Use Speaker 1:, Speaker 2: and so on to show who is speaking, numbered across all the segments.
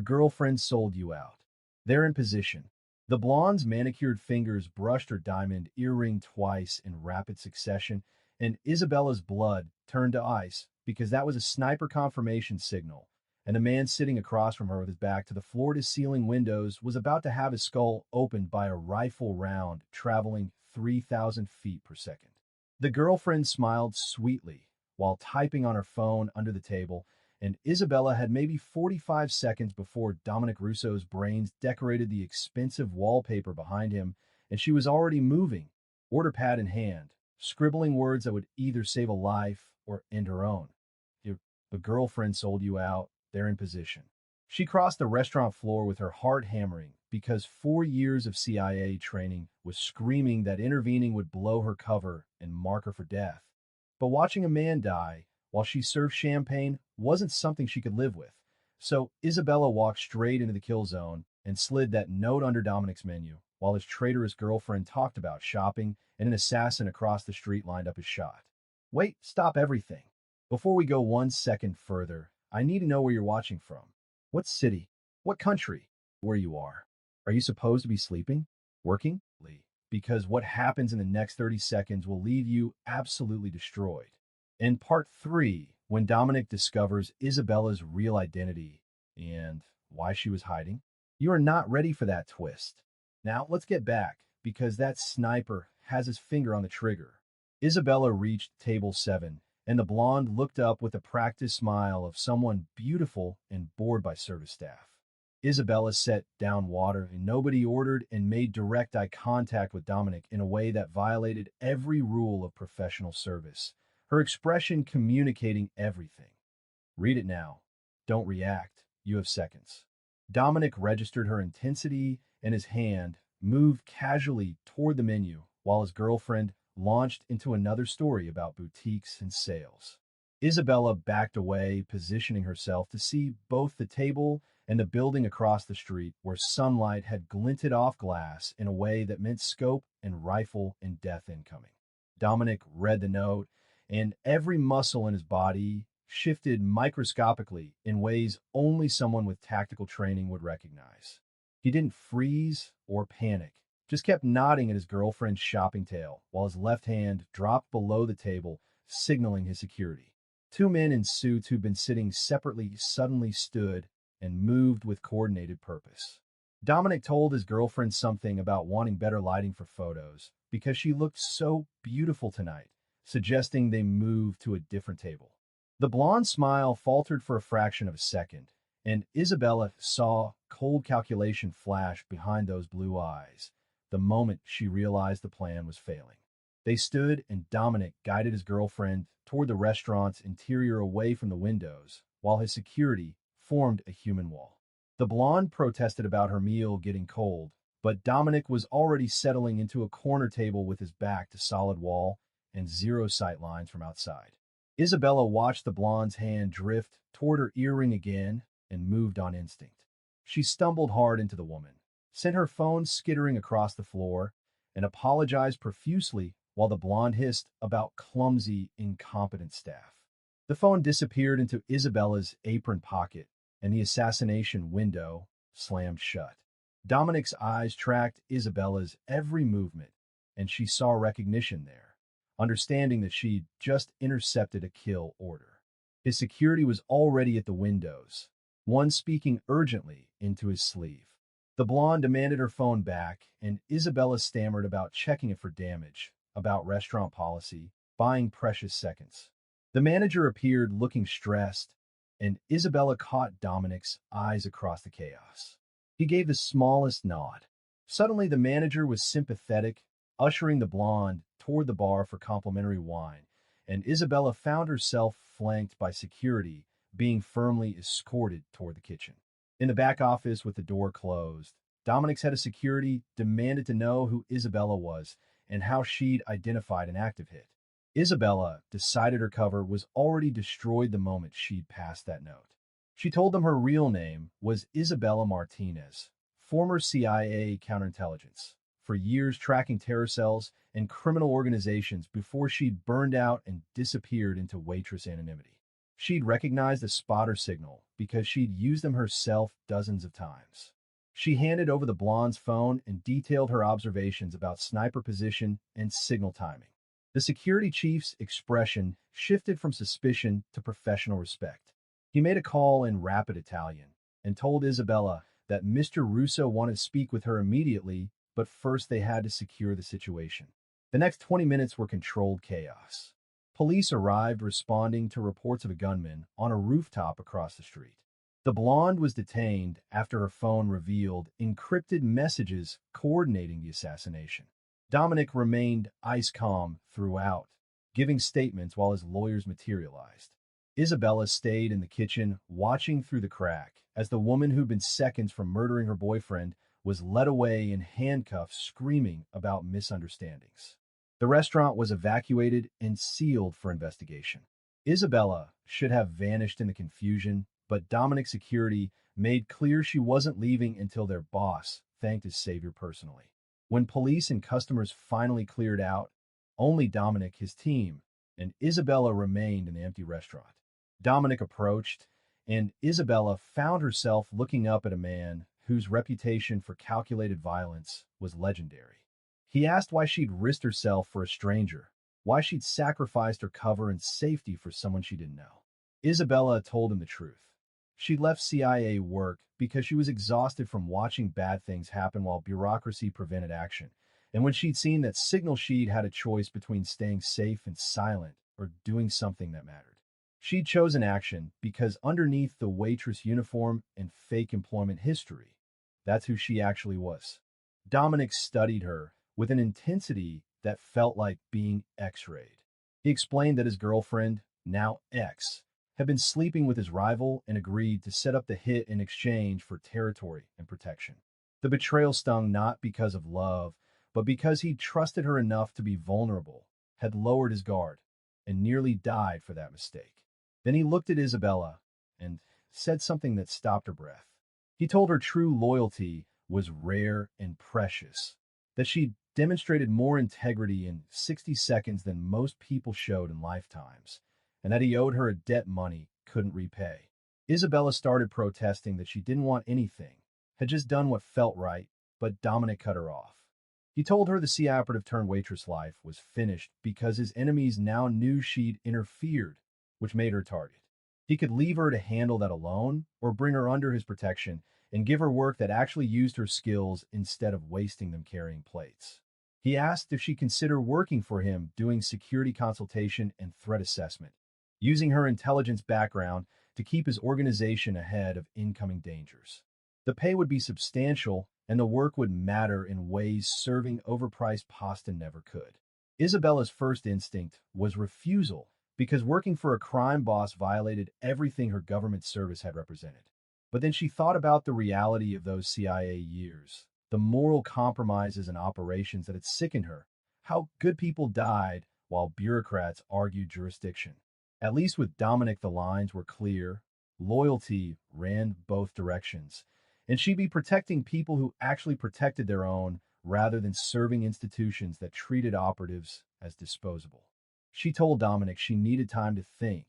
Speaker 1: Your girlfriend sold you out. They're in position. The blonde's manicured fingers brushed her diamond earring twice in rapid succession, and Isabella's blood turned to ice because that was a sniper confirmation signal, and the man sitting across from her with his back to the floor-to-ceiling windows was about to have his skull opened by a rifle round traveling 3,000 feet per second. The girlfriend smiled sweetly while typing on her phone under the table, and Isabella had maybe 45 seconds before Dominic Russo's brains decorated the expensive wallpaper behind him, and she was already moving, order pad in hand, scribbling words that would either save a life or end her own. Your the girlfriend sold you out, they're in position. She crossed the restaurant floor with her heart hammering because 4 years of CIA training was screaming that intervening would blow her cover and mark her for death. But watching a man die while she served champagne wasn't something she could live with. So Isabella walked straight into the kill zone and slid that note under Dominic's menu, while his traitorous girlfriend talked about shopping and an assassin across the street lined up his shot. Wait, stop everything. Before we go 1 second further, I need to know where you're watching from. What city? What country? Where you are. Are you supposed to be sleeping? Working? Because what happens in the next 30 seconds will leave you absolutely destroyed. In part 3, when Dominic discovers Isabella's real identity and why she was hiding, you are not ready for that twist. Now, let's get back, because that sniper has his finger on the trigger. Isabella reached table 7, and the blonde looked up with a practiced smile of someone beautiful and bored by service staff. Isabella set down water, and nobody ordered and made direct eye contact with Dominic in a way that violated every rule of professional service, her expression communicating everything. Read it now. Don't react. You have seconds. Dominic registered her intensity, and his hand moved casually toward the menu while his girlfriend launched into another story about boutiques and sales. Isabella backed away, positioning herself to see both the table and the building across the street where sunlight had glinted off glass in a way that meant scope and rifle and death incoming. Dominic read the note, and every muscle in his body shifted microscopically in ways only someone with tactical training would recognize. He didn't freeze or panic, just kept nodding at his girlfriend's shopping tale while his left hand dropped below the table, signaling his security. Two men in suits who'd been sitting separately suddenly stood and moved with coordinated purpose. Dominic told his girlfriend something about wanting better lighting for photos because she looked so beautiful tonight, suggesting they move to a different table. The blonde smile faltered for a fraction of a second, and Isabella saw cold calculation flash behind those blue eyes the moment she realized the plan was failing. They stood, and Dominic guided his girlfriend toward the restaurant's interior away from the windows, while his security formed a human wall. The blonde protested about her meal getting cold, but Dominic was already settling into a corner table with his back to solid wall and zero sight lines from outside. Isabella watched the blonde's hand drift toward her earring again and moved on instinct. She stumbled hard into the woman, sent her phone skittering across the floor, and apologized profusely while the blonde hissed about clumsy, incompetent staff. The phone disappeared into Isabella's apron pocket, and the assassination window slammed shut. Dominic's eyes tracked Isabella's every movement, and she saw recognition there, understanding that she'd just intercepted a kill order. His security was already at the windows, one speaking urgently into his sleeve. The blonde demanded her phone back, and Isabella stammered about checking it for damage, about restaurant policy, buying precious seconds. The manager appeared looking stressed, and Isabella caught Dominic's eyes across the chaos. He gave the smallest nod. Suddenly, the manager was sympathetic, ushering the blonde toward the bar for complimentary wine, and Isabella found herself flanked by security, being firmly escorted toward the kitchen. In the back office with the door closed, Dominic's head of security demanded to know who Isabella was and how she'd identified an active hit. Isabella decided her cover was already destroyed the moment she'd passed that note. She told them her real name was Isabella Martinez, former CIA counterintelligence, for years tracking terror cells and criminal organizations before she'd burned out and disappeared into Waitress anonymity. She'd recognized the spotter signal because she'd used them herself dozens of times. She handed over the blonde's phone and detailed her observations about sniper position and signal timing. The security chief's expression shifted from suspicion to professional respect. He made a call in rapid Italian and told Isabella that Mr. Russo wanted to speak with her immediately, but first they had to secure the situation. The next 20 minutes were controlled chaos. Police arrived responding to reports of a gunman on a rooftop across the street. The blonde was detained after her phone revealed encrypted messages coordinating the assassination. Dominic remained ice calm throughout, giving statements while his lawyers materialized. Isabella stayed in the kitchen, watching through the crack, as the woman who'd been seconds from murdering her boyfriend was led away in handcuffs, screaming about misunderstandings. The restaurant was evacuated and sealed for investigation. Isabella should have vanished in the confusion, but Dominic's security made clear she wasn't leaving until their boss thanked his savior personally. When police and customers finally cleared out, only Dominic, his team, and Isabella remained in the empty restaurant. Dominic approached, and Isabella found herself looking up at a man whose reputation for calculated violence was legendary. He asked why she'd risked herself for a stranger, why she'd sacrificed her cover and safety for someone she didn't know. Isabella told him the truth. She left CIA work because she was exhausted from watching bad things happen while bureaucracy prevented action, and when she'd seen that signal she'd had a choice between staying safe and silent or doing something that mattered. She'd chosen action because underneath the waitress uniform and fake employment history, that's who she actually was. Dominic studied her with an intensity that felt like being x-rayed. He explained that his girlfriend, now ex, had been sleeping with his rival and agreed to set up the hit in exchange for territory and protection. The betrayal stung not because of love, but because he'd trusted her enough to be vulnerable, had lowered his guard, and nearly died for that mistake. Then he looked at Isabella and said something that stopped her breath. He told her true loyalty was rare and precious, that she'd demonstrated more integrity in 60 seconds than most people showed in lifetimes, and that he owed her a debt money couldn't repay. Isabella started protesting that she didn't want anything, had just done what felt right, but Dominic cut her off. He told her the CIA operative turned waitress life was finished because his enemies now knew she'd interfered, which made her target. He could leave her to handle that alone or bring her under his protection and give her work that actually used her skills instead of wasting them carrying plates. He asked if she'd consider working for him doing security consultation and threat assessment, using her intelligence background to keep his organization ahead of incoming dangers. The pay would be substantial and the work would matter in ways serving overpriced pasta never could. Isabella's first instinct was refusal because working for a crime boss violated everything her government service had represented. But then she thought about the reality of those CIA years, the moral compromises and operations that had sickened her, how good people died while bureaucrats argued jurisdiction. At least with Dominic, the lines were clear, loyalty ran both directions, and she'd be protecting people who actually protected their own rather than serving institutions that treated operatives as disposable. She told Dominic she needed time to think,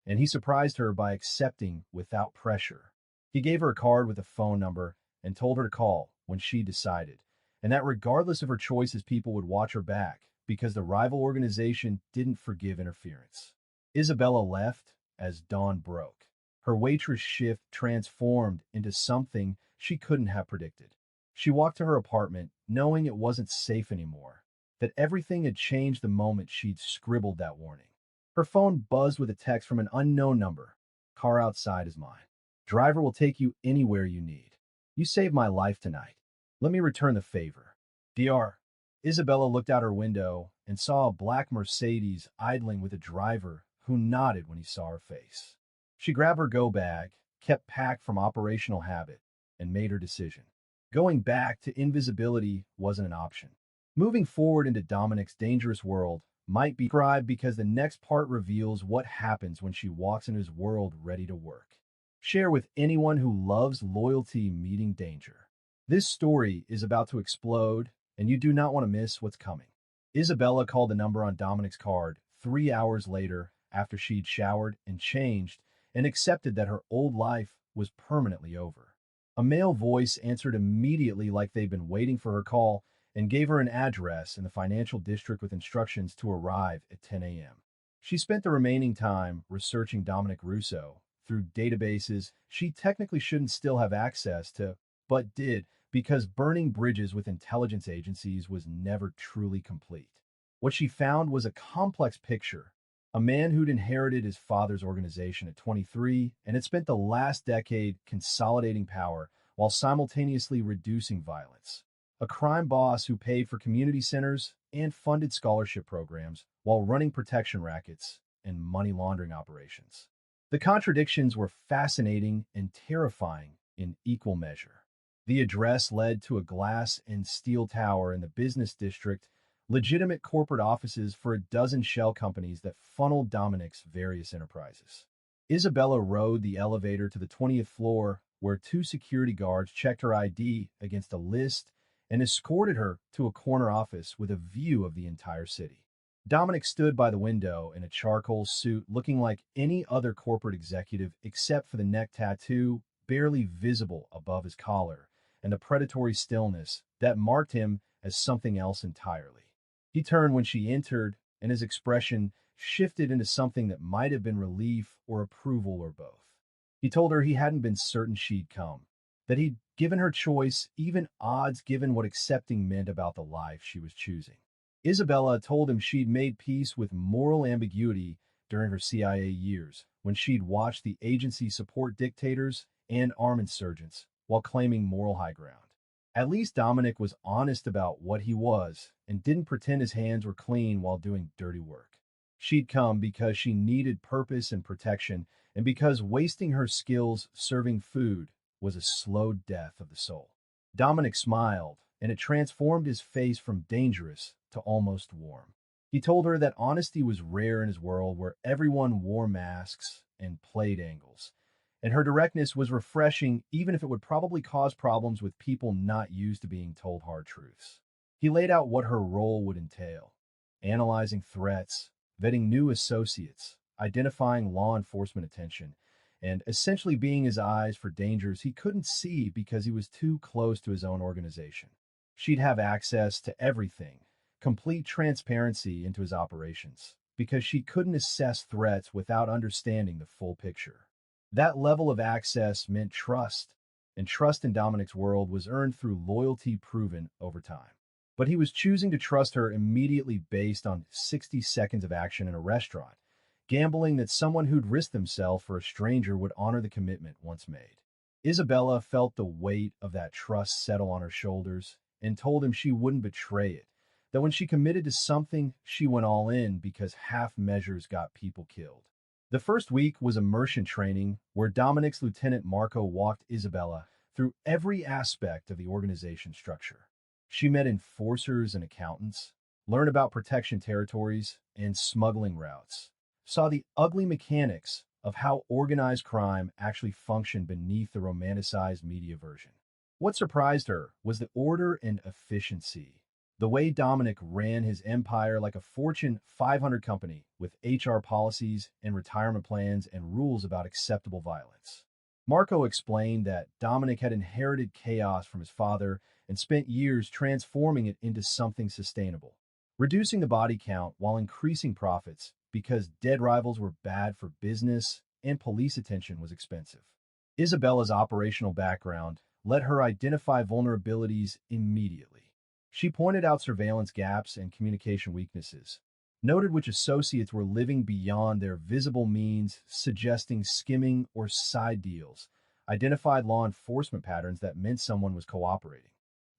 Speaker 1: and he surprised her by accepting without pressure. He gave her a card with a phone number and told her to call when she decided, and that regardless of her choices, people would watch her back because the rival organization didn't forgive interference. Isabella left as dawn broke. Her waitress shift transformed into something she couldn't have predicted. She walked to her apartment knowing it wasn't safe anymore, that everything had changed the moment she'd scribbled that warning. Her phone buzzed with a text from an unknown number. Car outside is mine. Driver will take you anywhere you need. You saved my life tonight. Let me return the favor. DR. Isabella looked out her window and saw a black Mercedes idling with a driver who nodded when he saw her face. She grabbed her go bag, kept packed from operational habit, and made her decision. Going back to invisibility wasn't an option. Moving forward into Dominic's dangerous world might be described because the next part reveals what happens when she walks into his world ready to work. Share with anyone who loves loyalty meeting danger. This story is about to explode, and you do not want to miss what's coming. Isabella called the number on Dominic's card 3 hours later after she'd showered and changed and accepted that her old life was permanently over. A male voice answered immediately like they'd been waiting for her call and gave her an address in the financial district with instructions to arrive at 10 a.m. She spent the remaining time researching Dominic Russo through databases she technically shouldn't still have access to, but did because burning bridges with intelligence agencies was never truly complete. What she found was a complex picture. A man who'd inherited his father's organization at 23 and had spent the last decade consolidating power while simultaneously reducing violence. A crime boss who paid for community centers and funded scholarship programs while running protection rackets and money laundering operations. The contradictions were fascinating and terrifying in equal measure. The address led to a glass and steel tower in the business district, legitimate corporate offices for a dozen shell companies that funneled Dominic's various enterprises. Isabella rode the elevator to the 20th floor, where two security guards checked her ID against a list and escorted her to a corner office with a view of the entire city. Dominic stood by the window in a charcoal suit looking like any other corporate executive except for the neck tattoo barely visible above his collar and the predatory stillness that marked him as something else entirely. He turned when she entered, and his expression shifted into something that might have been relief or approval or both. He told her he hadn't been certain she'd come, that he'd given her choice, even odds given what accepting meant about the life she was choosing. Isabella told him she'd made peace with moral ambiguity during her CIA years, when she'd watched the agency support dictators and arm insurgents while claiming moral high ground. At least Dominic was honest about what he was and didn't pretend his hands were clean while doing dirty work. She'd come because she needed purpose and protection, and because wasting her skills serving food was a slow death of the soul. Dominic smiled, and it transformed his face from dangerous to almost warm. He told her that honesty was rare in his world where everyone wore masks and played angles, and her directness was refreshing even if it would probably cause problems with people not used to being told hard truths. He laid out what her role would entail: analyzing threats, vetting new associates, identifying law enforcement attention, and essentially being his eyes for dangers he couldn't see because he was too close to his own organization. She'd have access to everything, complete transparency into his operations, because she couldn't assess threats without understanding the full picture. That level of access meant trust, and trust in Dominic's world was earned through loyalty proven over time. But he was choosing to trust her immediately based on 60 seconds of action in a restaurant, gambling that someone who'd risked himself for a stranger would honor the commitment once made. Isabella felt the weight of that trust settle on her shoulders and told him she wouldn't betray it, that when she committed to something, she went all in because half measures got people killed. The first week was immersion training, where Dominic's Lieutenant Marco walked Isabella through every aspect of the organization structure. She met enforcers and accountants, learned about protection territories and smuggling routes, saw the ugly mechanics of how organized crime actually functioned beneath the romanticized media version. What surprised her was the order and efficiency. The way Dominic ran his empire like a Fortune 500 company with HR policies and retirement plans and rules about acceptable violence. Marco explained that Dominic had inherited chaos from his father and spent years transforming it into something sustainable, reducing the body count while increasing profits because dead rivals were bad for business and police attention was expensive. Isabella's operational background let her identify vulnerabilities immediately. She pointed out surveillance gaps and communication weaknesses, noted which associates were living beyond their visible means, suggesting skimming or side deals, identified law enforcement patterns that meant someone was cooperating.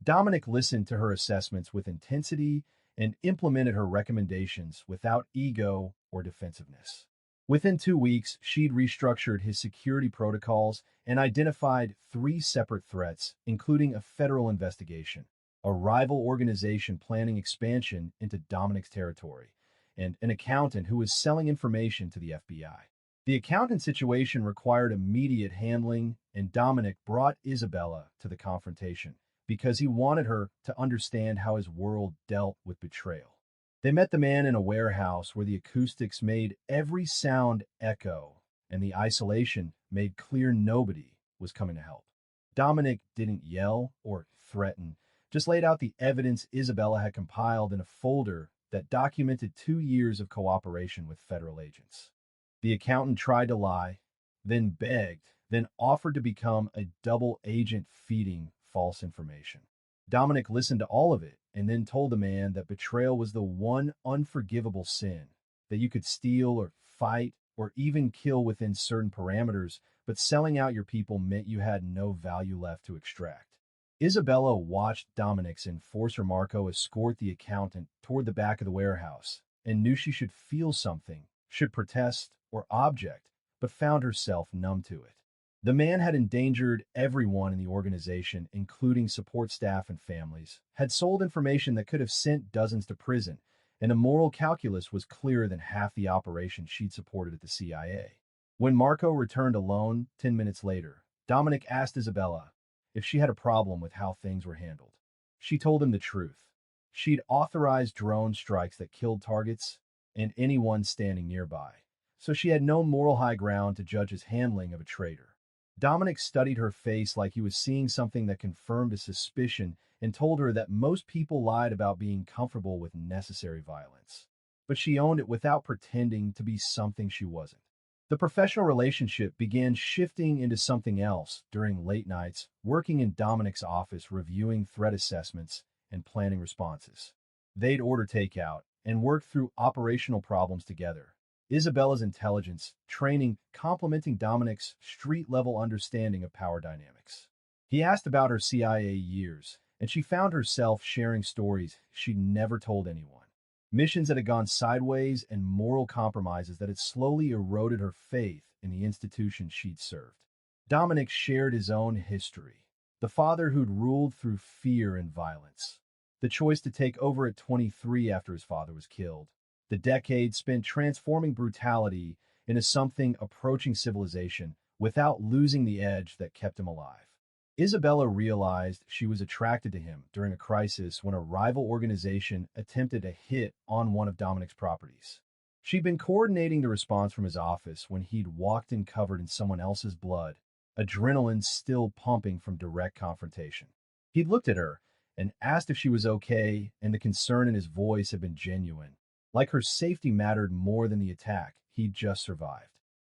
Speaker 1: Dominic listened to her assessments with intensity and implemented her recommendations without ego or defensiveness. Within 2 weeks, she'd restructured his security protocols and identified 3 separate threats, including a federal investigation, a rival organization planning expansion into Dominic's territory, and an accountant who was selling information to the FBI. The accountant situation required immediate handling, and Dominic brought Isabella to the confrontation because he wanted her to understand how his world dealt with betrayal. They met the man in a warehouse where the acoustics made every sound echo, and the isolation made clear nobody was coming to help. Dominic didn't yell or threaten, just laid out the evidence Isabella had compiled in a folder that documented 2 years of cooperation with federal agents. The accountant tried to lie, then begged, then offered to become a double agent feeding false information. Dominic listened to all of it and then told the man that betrayal was the one unforgivable sin, that you could steal or fight or even kill within certain parameters, but selling out your people meant you had no value left to extract. Isabella watched Dominic's enforcer Marco escort the accountant toward the back of the warehouse and knew she should feel something, should protest or object, but found herself numb to it. The man had endangered everyone in the organization, including support staff and families, had sold information that could have sent dozens to prison, and a moral calculus was clearer than half the operation she'd supported at the CIA. When Marco returned alone 10 minutes later, Dominic asked Isabella if she had a problem with how things were handled. She told him the truth. She'd authorized drone strikes that killed targets and anyone standing nearby, so she had no moral high ground to judge his handling of a traitor. Dominic studied her face like he was seeing something that confirmed his suspicion and told her that most people lied about being comfortable with necessary violence. But she owned it without pretending to be something she wasn't. The professional relationship began shifting into something else during late nights, working in Dominic's office, reviewing threat assessments and planning responses. They'd order takeout and work through operational problems together. Isabella's intelligence, training, complementing Dominic's street-level understanding of power dynamics. He asked about her CIA years, and she found herself sharing stories she'd never told anyone. Missions that had gone sideways and moral compromises that had slowly eroded her faith in the institution she'd served. Dominic shared his own history. The father who'd ruled through fear and violence. The choice to take over at 23 after his father was killed. The decade spent transforming brutality into something approaching civilization without losing the edge that kept him alive. Isabella realized she was attracted to him during a crisis when a rival organization attempted a hit on one of Dominic's properties. She'd been coordinating the response from his office when he'd walked in covered in someone else's blood, adrenaline still pumping from direct confrontation. He'd looked at her and asked if she was okay, and the concern in his voice had been genuine. Like her safety mattered more than the attack he'd just survived.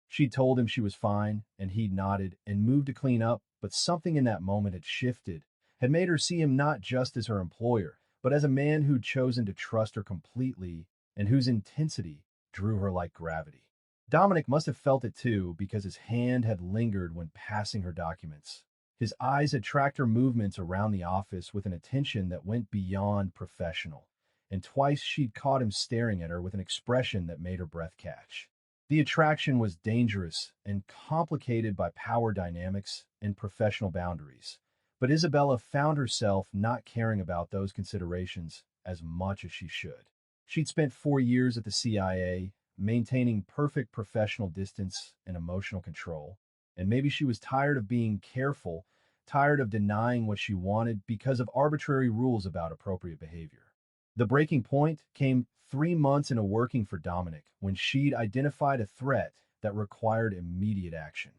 Speaker 1: She'd told him she was fine, and he'd nodded and moved to clean up, but something in that moment had shifted, had made her see him not just as her employer, but as a man who'd chosen to trust her completely and whose intensity drew her like gravity. Dominic must have felt it too, because his hand had lingered when passing her documents. His eyes had tracked her movements around the office with an attention that went beyond professional, and twice she'd caught him staring at her with an expression that made her breath catch. The attraction was dangerous and complicated by power dynamics and professional boundaries, but Isabella found herself not caring about those considerations as much as she should. She'd spent 4 years at the CIA, maintaining perfect professional distance and emotional control, and maybe she was tired of being careful, tired of denying what she wanted because of arbitrary rules about appropriate behavior. The breaking point came 3 months into working for Dominic when she'd identified a threat that required immediate action.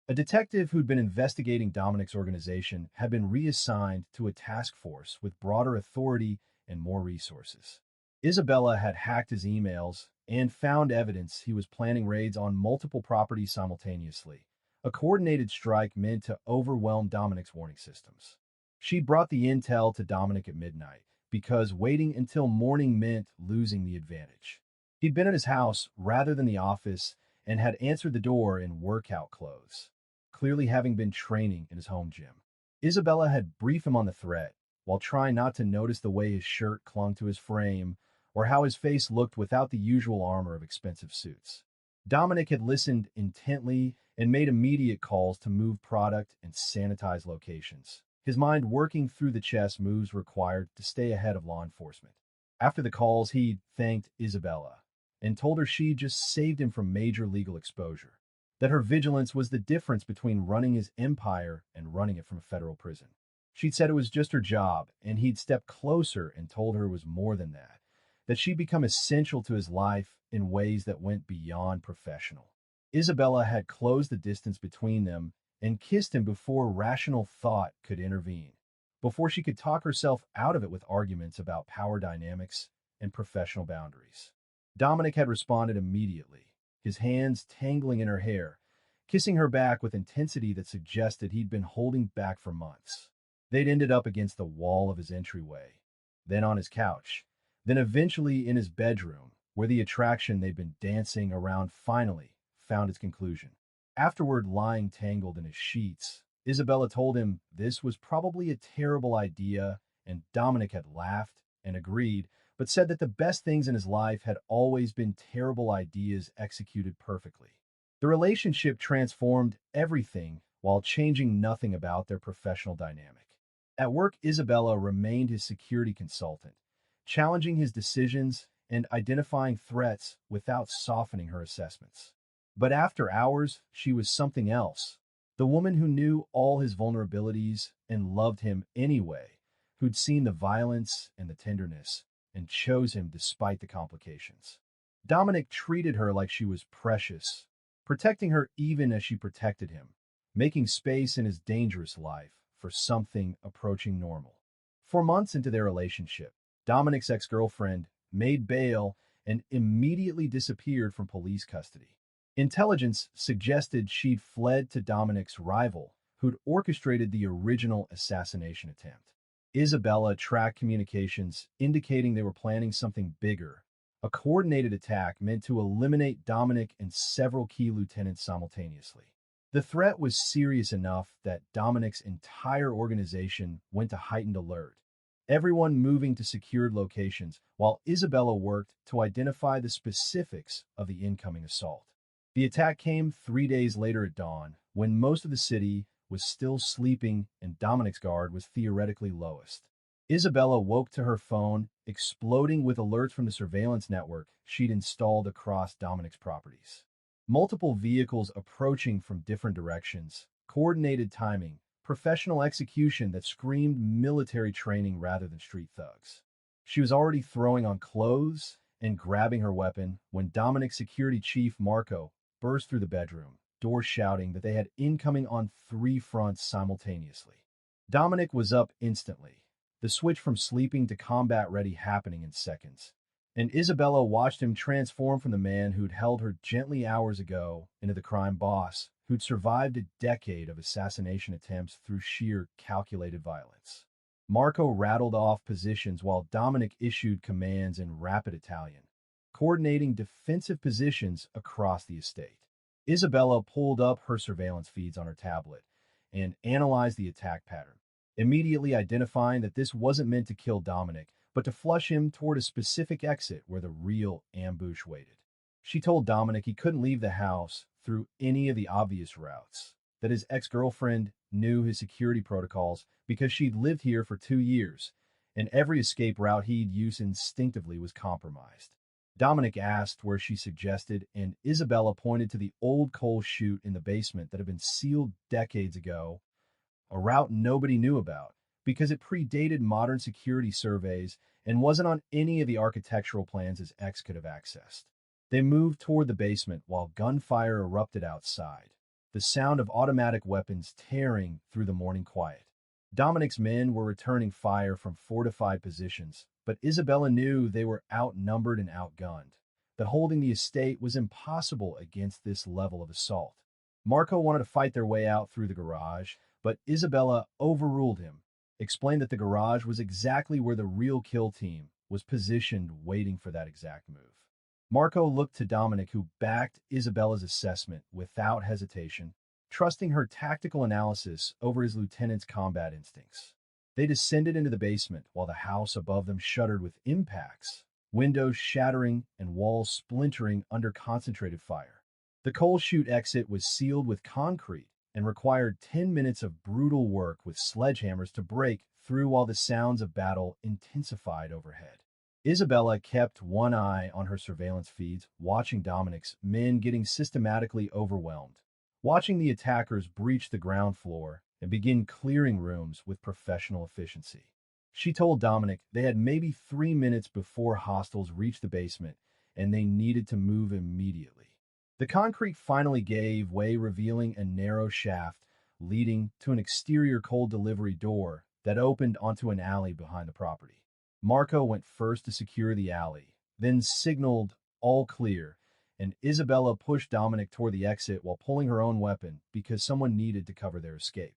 Speaker 1: A detective who'd been investigating Dominic's organization had been reassigned to a task force with broader authority and more resources. Isabella had hacked his emails and found evidence he was planning raids on multiple properties simultaneously, a coordinated strike meant to overwhelm Dominic's warning systems. She brought the intel to Dominic at midnight, because waiting until morning meant losing the advantage. He'd been at his house rather than the office and had answered the door in workout clothes, clearly having been training in his home gym. Isabella had briefed him on the threat, while trying not to notice the way his shirt clung to his frame or how his face looked without the usual armor of expensive suits. Dominic had listened intently and made immediate calls to move product and sanitize locations, his mind working through the chess moves required to stay ahead of law enforcement. After the calls, he thanked Isabella and told her she just saved him from major legal exposure, that her vigilance was the difference between running his empire and running it from a federal prison. She'd said it was just her job, and he'd stepped closer and told her it was more than that, that she'd become essential to his life in ways that went beyond professional. Isabella had closed the distance between them and kissed him before rational thought could intervene, before she could talk herself out of it with arguments about power dynamics and professional boundaries. Dominic had responded immediately, his hands tangling in her hair, kissing her back with intensity that suggested he'd been holding back for months. They'd ended up against the wall of his entryway, then on his couch, then eventually in his bedroom, where the attraction they'd been dancing around finally found its conclusion. Afterward, lying tangled in his sheets, Isabella told him this was probably a terrible idea, and Dominic had laughed and agreed, but said that the best things in his life had always been terrible ideas executed perfectly. The relationship transformed everything while changing nothing about their professional dynamic. At work, Isabella remained his security consultant, challenging his decisions and identifying threats without softening her assessments. But after hours, she was something else. The woman who knew all his vulnerabilities and loved him anyway, who'd seen the violence and the tenderness and chose him despite the complications. Dominic treated her like she was precious, protecting her even as she protected him, making space in his dangerous life for something approaching normal. 4 months into their relationship, Dominic's ex-girlfriend made bail and immediately disappeared from police custody. Intelligence suggested she'd fled to Dominic's rival, who'd orchestrated the original assassination attempt. Isabella tracked communications, indicating they were planning something bigger, a coordinated attack meant to eliminate Dominic and several key lieutenants simultaneously. The threat was serious enough that Dominic's entire organization went to heightened alert, everyone moving to secured locations, while Isabella worked to identify the specifics of the incoming assault. The attack came 3 days later at dawn, when most of the city was still sleeping and Dominic's guard was theoretically lowest. Isabella woke to her phone, exploding with alerts from the surveillance network she'd installed across Dominic's properties. Multiple vehicles approaching from different directions, coordinated timing, professional execution that screamed military training rather than street thugs. She was already throwing on clothes and grabbing her weapon when Dominic's security chief, Marco, burst through the bedroom, door shouting that they had incoming on 3 fronts simultaneously. Dominic was up instantly, the switch from sleeping to combat ready happening in seconds, and Isabella watched him transform from the man who'd held her gently hours ago into the crime boss who'd survived a decade of assassination attempts through sheer calculated violence. Marco rattled off positions while Dominic issued commands in rapid Italian, coordinating defensive positions across the estate. Isabella pulled up her surveillance feeds on her tablet and analyzed the attack pattern, immediately identifying that this wasn't meant to kill Dominic, but to flush him toward a specific exit where the real ambush waited. She told Dominic he couldn't leave the house through any of the obvious routes, that his ex-girlfriend knew his security protocols because she'd lived here for 2 years, and every escape route he'd use instinctively was compromised. Dominic asked where she suggested, and Isabella pointed to the old coal chute in the basement that had been sealed decades ago, a route nobody knew about because it predated modern security surveys and wasn't on any of the architectural plans his ex could have accessed. They moved toward the basement while gunfire erupted outside, the sound of automatic weapons tearing through the morning quiet. Dominic's men were returning fire from fortified positions, but Isabella knew they were outnumbered and outgunned, that holding the estate was impossible against this level of assault. Marco wanted to fight their way out through the garage, but Isabella overruled him, explained that the garage was exactly where the real kill team was positioned waiting for that exact move. Marco looked to Dominic, who backed Isabella's assessment without hesitation, trusting her tactical analysis over his lieutenant's combat instincts. They descended into the basement while the house above them shuddered with impacts, windows shattering and walls splintering under concentrated fire. The coal chute exit was sealed with concrete and required 10 minutes of brutal work with sledgehammers to break through while the sounds of battle intensified overhead. Isabella kept one eye on her surveillance feeds, watching Dominic's men getting systematically overwhelmed, watching the attackers breach the ground floor and begin clearing rooms with professional efficiency. She told Dominic they had maybe 3 minutes before hostiles reached the basement, and they needed to move immediately. The concrete finally gave way, revealing a narrow shaft leading to an exterior cold delivery door that opened onto an alley behind the property. Marco went first to secure the alley, then signaled all clear, and Isabella pushed Dominic toward the exit while pulling her own weapon because someone needed to cover their escape.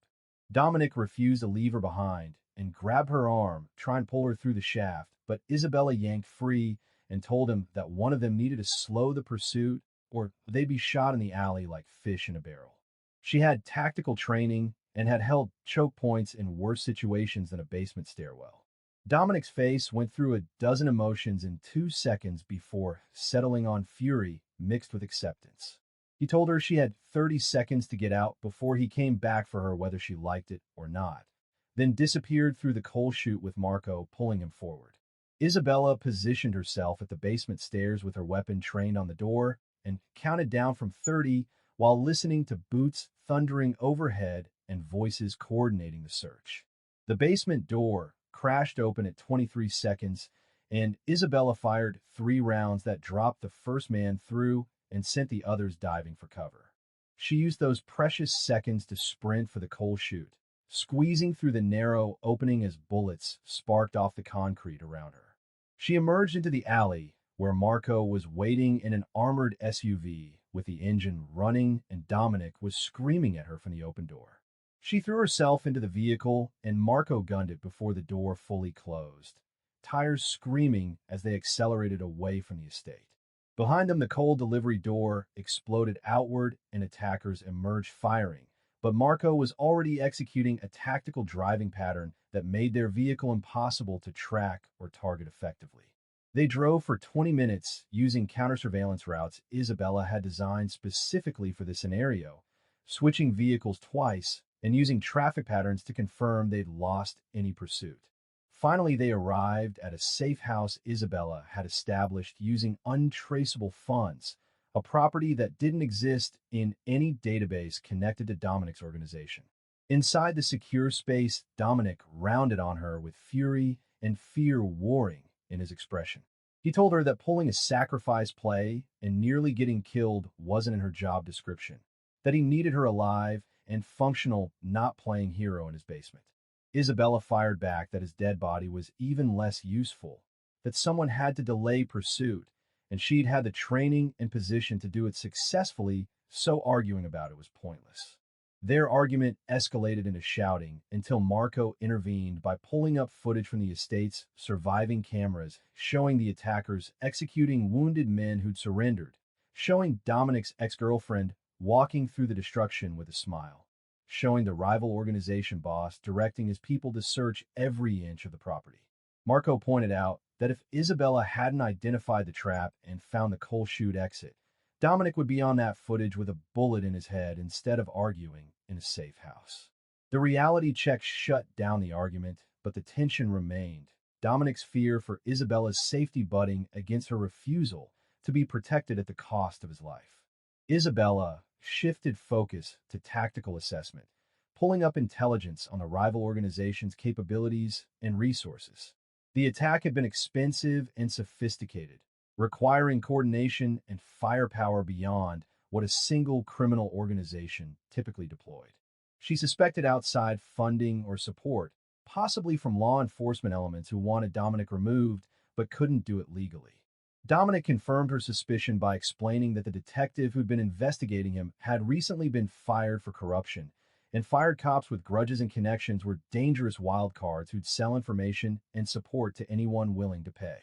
Speaker 1: Dominic refused to leave her behind and grabbed her arm, trying to pull her through the shaft, but Isabella yanked free and told him that one of them needed to slow the pursuit or they'd be shot in the alley like fish in a barrel. She had tactical training and had held choke points in worse situations than a basement stairwell. Dominic's face went through a dozen emotions in 2 seconds before settling on fury mixed with acceptance. He told her she had 30 seconds to get out before he came back for her whether she liked it or not, then disappeared through the coal chute with Marco pulling him forward. Isabella positioned herself at the basement stairs with her weapon trained on the door and counted down from 30 while listening to boots thundering overhead and voices coordinating the search. The basement door crashed open at 23 seconds, and Isabella fired 3 rounds that dropped the first man through and sent the others diving for cover. She used those precious seconds to sprint for the coal chute, squeezing through the narrow opening as bullets sparked off the concrete around her. She emerged into the alley, where Marco was waiting in an armored SUV with the engine running and Dominic was screaming at her from the open door. She threw herself into the vehicle and Marco gunned it before the door fully closed, tires screaming as they accelerated away from the estate. Behind them, the coal delivery door exploded outward and attackers emerged firing, but Marco was already executing a tactical driving pattern that made their vehicle impossible to track or target effectively. They drove for 20 minutes using counter-surveillance routes Isabella had designed specifically for this scenario, switching vehicles twice and using traffic patterns to confirm they'd lost any pursuit. Finally, they arrived at a safe house Isabella had established using untraceable funds, a property that didn't exist in any database connected to Dominic's organization. Inside the secure space, Dominic rounded on her with fury and fear warring in his expression. He told her that pulling a sacrifice play and nearly getting killed wasn't in her job description, that he needed her alive and functional, not playing hero in his basement. Isabella fired back that his dead body was even less useful, that someone had to delay pursuit, and she'd had the training and position to do it successfully, so arguing about it was pointless. Their argument escalated into shouting until Marco intervened by pulling up footage from the estate's surviving cameras showing the attackers executing wounded men who'd surrendered, showing Dominic's ex-girlfriend walking through the destruction with a smile, showing the rival organization boss directing his people to search every inch of the property. Marco pointed out that if Isabella hadn't identified the trap and found the coal chute exit, Dominic would be on that footage with a bullet in his head instead of arguing in a safe house. The reality check shut down the argument, but the tension remained. Dominic's fear for Isabella's safety butting against her refusal to be protected at the cost of his life. Isabella shifted focus to tactical assessment, pulling up intelligence on the rival organization's capabilities and resources. The attack had been expensive and sophisticated, requiring coordination and firepower beyond what a single criminal organization typically deployed. She suspected outside funding or support, possibly from law enforcement elements who wanted Dominic removed but couldn't do it legally. Dominic confirmed her suspicion by explaining that the detective who'd been investigating him had recently been fired for corruption, and fired cops with grudges and connections were dangerous wildcards who'd sell information and support to anyone willing to pay.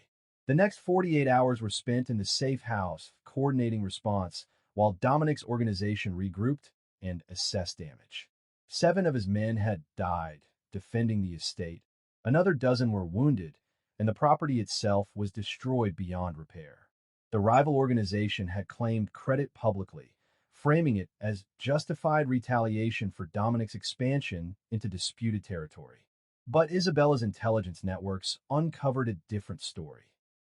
Speaker 1: The next 48 hours were spent in the safe house, coordinating response, while Dominic's organization regrouped and assessed damage. 7 of his men had died defending the estate, another dozen were wounded, and the property itself was destroyed beyond repair. The rival organization had claimed credit publicly, framing it as justified retaliation for Dominic's expansion into disputed territory. But Isabella's intelligence networks uncovered a different story.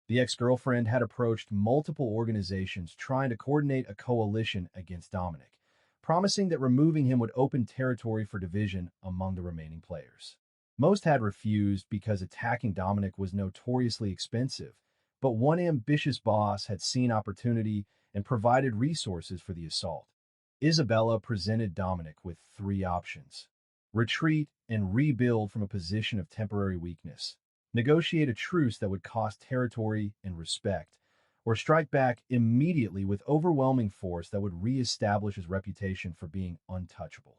Speaker 1: The ex-girlfriend had approached multiple organizations trying to coordinate a coalition against Dominic, promising that removing him would open territory for division among the remaining players. Most had refused because attacking Dominic was notoriously expensive, but one ambitious boss had seen opportunity and provided resources for the assault. Isabella presented Dominic with three options: retreat and rebuild from a position of temporary weakness, negotiate a truce that would cost territory and respect, or strike back immediately with overwhelming force that would re-establish his reputation for being untouchable.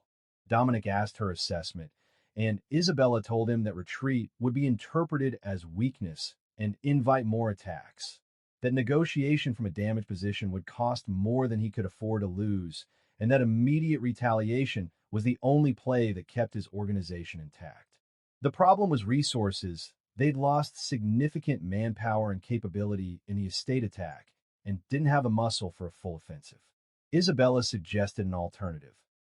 Speaker 1: Dominic asked her assessment, and Isabella told him that retreat would be interpreted as weakness and invite more attacks, that negotiation from a damaged position would cost more than he could afford to lose, and that immediate retaliation was the only play that kept his organization intact. The problem was resources. They'd lost significant manpower and capability in the estate attack and didn't have a muscle for a full offensive. Isabella suggested an alternative: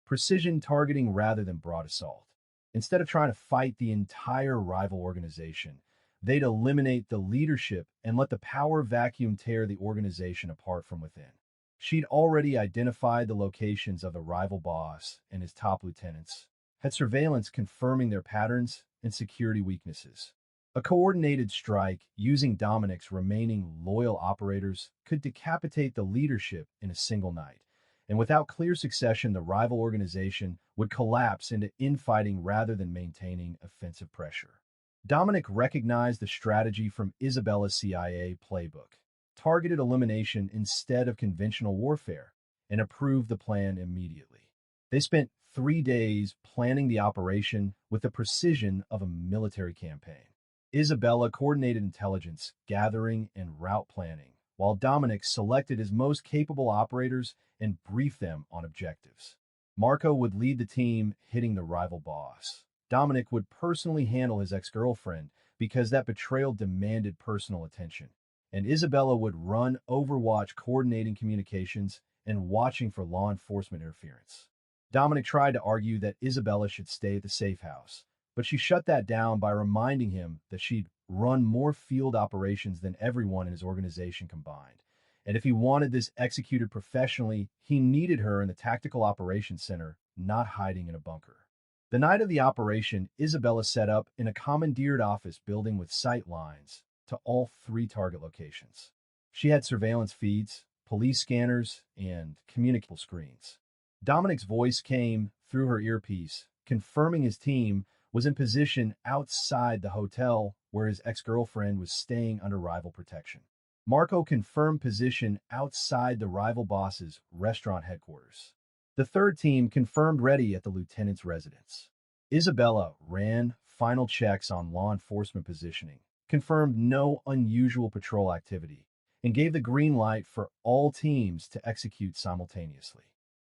Speaker 1: precision targeting rather than broad assault. Instead of trying to fight the entire rival organization, they'd eliminate the leadership and let the power vacuum tear the organization apart from within. She'd already identified the locations of the rival boss and his top lieutenants, had surveillance confirming their patterns and security weaknesses. A coordinated strike using Dominic's remaining loyal operators could decapitate the leadership in a single night, and without clear succession, the rival organization would collapse into infighting rather than maintaining offensive pressure. Dominic recognized the strategy from Isabella's CIA playbook: targeted elimination instead of conventional warfare, and approved the plan immediately. They spent 3 days planning the operation with the precision of a military campaign. Isabella coordinated intelligence gathering and route planning, while Dominic selected his most capable operators and briefed them on objectives. Marco would lead the team hitting the rival boss. Dominic would personally handle his ex-girlfriend because that betrayal demanded personal attention, and Isabella would run Overwatch coordinating communications and watching for law enforcement interference. Dominic tried to argue that Isabella should stay at the safe house, but she shut that down by reminding him that she'd run more field operations than everyone in his organization combined. And if he wanted this executed professionally, he needed her in the Tactical Operations Center, not hiding in a bunker. The night of the operation, Isabella set up in a commandeered office building with sight lines to all three target locations. She had surveillance feeds, police scanners, and communicable screens. Dominic's voice came through her earpiece, confirming his team was in position outside the hotel where his ex-girlfriend was staying under rival protection. Marco confirmed position outside the rival boss's restaurant headquarters. The third team confirmed ready at the lieutenant's residence. Isabella ran final checks on law enforcement positioning, confirmed no unusual patrol activity, and gave the green light for all teams to execute simultaneously.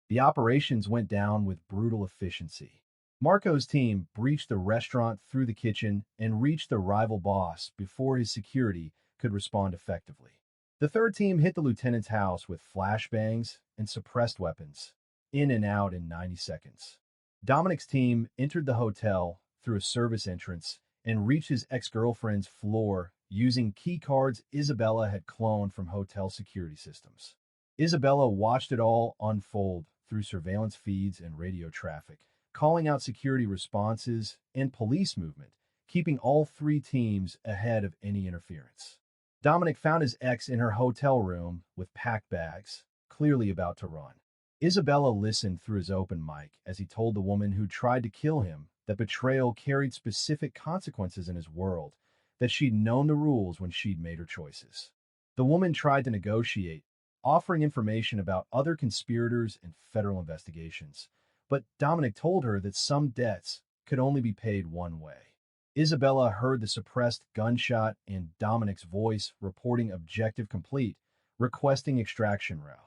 Speaker 1: The operations went down with brutal efficiency. Marco's team breached the restaurant through the kitchen and reached the rival boss before his security could respond effectively. The third team hit the lieutenant's house with flashbangs and suppressed weapons, in and out in 90 seconds. Dominic's team entered the hotel through a service entrance and reached his ex-girlfriend's floor using key cards Isabella had cloned from hotel security systems. Isabella watched it all unfold through surveillance feeds and radio traffic, calling out security responses and police movement, keeping all three teams ahead of any interference. Dominic found his ex in her hotel room with packed bags, clearly about to run. Isabella listened through his open mic as he told the woman who tried to kill him that betrayal carried specific consequences in his world, that she'd known the rules when she'd made her choices. The woman tried to negotiate, offering information about other conspirators and federal investigations, but Dominic told her that some debts could only be paid one way. Isabella heard the suppressed gunshot and Dominic's voice reporting objective complete, requesting extraction route.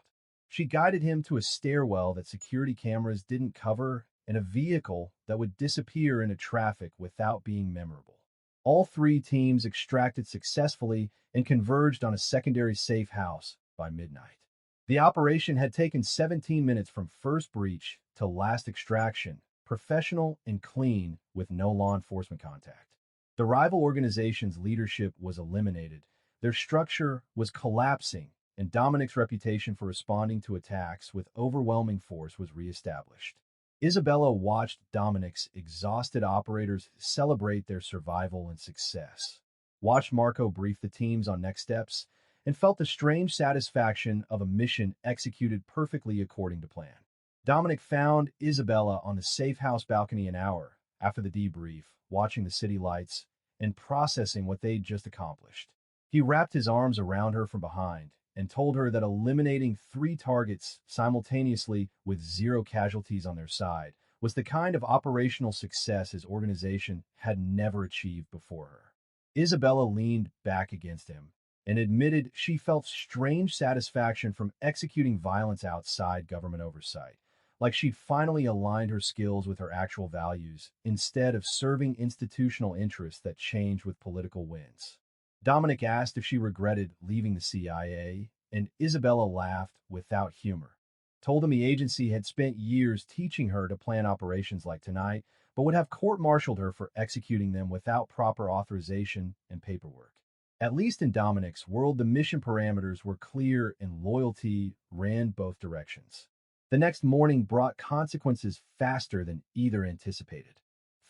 Speaker 1: She guided him to a stairwell that security cameras didn't cover and a vehicle that would disappear into traffic without being memorable. All three teams extracted successfully and converged on a secondary safe house by midnight. The operation had taken 17 minutes from first breach to last extraction, professional and clean with no law enforcement contact. The rival organization's leadership was eliminated, their structure was collapsing, and Dominic's reputation for responding to attacks with overwhelming force was reestablished. Isabella watched Dominic's exhausted operators celebrate their survival and success, watched Marco brief the teams on next steps, and felt the strange satisfaction of a mission executed perfectly according to plan. Dominic found Isabella on the safe house balcony an hour after the debrief, watching the city lights and processing what they'd just accomplished. He wrapped his arms around her from behind and told her that eliminating 3 targets simultaneously with 0 casualties on their side was the kind of operational success his organization had never achieved before her. Isabella leaned back against him and admitted she felt strange satisfaction from executing violence outside government oversight, like she'd finally aligned her skills with her actual values instead of serving institutional interests that change with political wins. Dominic asked if she regretted leaving the CIA, and Isabella laughed without humor. Told him the agency had spent years teaching her to plan operations like tonight, but would have court-martialed her for executing them without proper authorization and paperwork. At least in Dominic's world, the mission parameters were clear and loyalty ran both directions. The next morning brought consequences faster than either anticipated.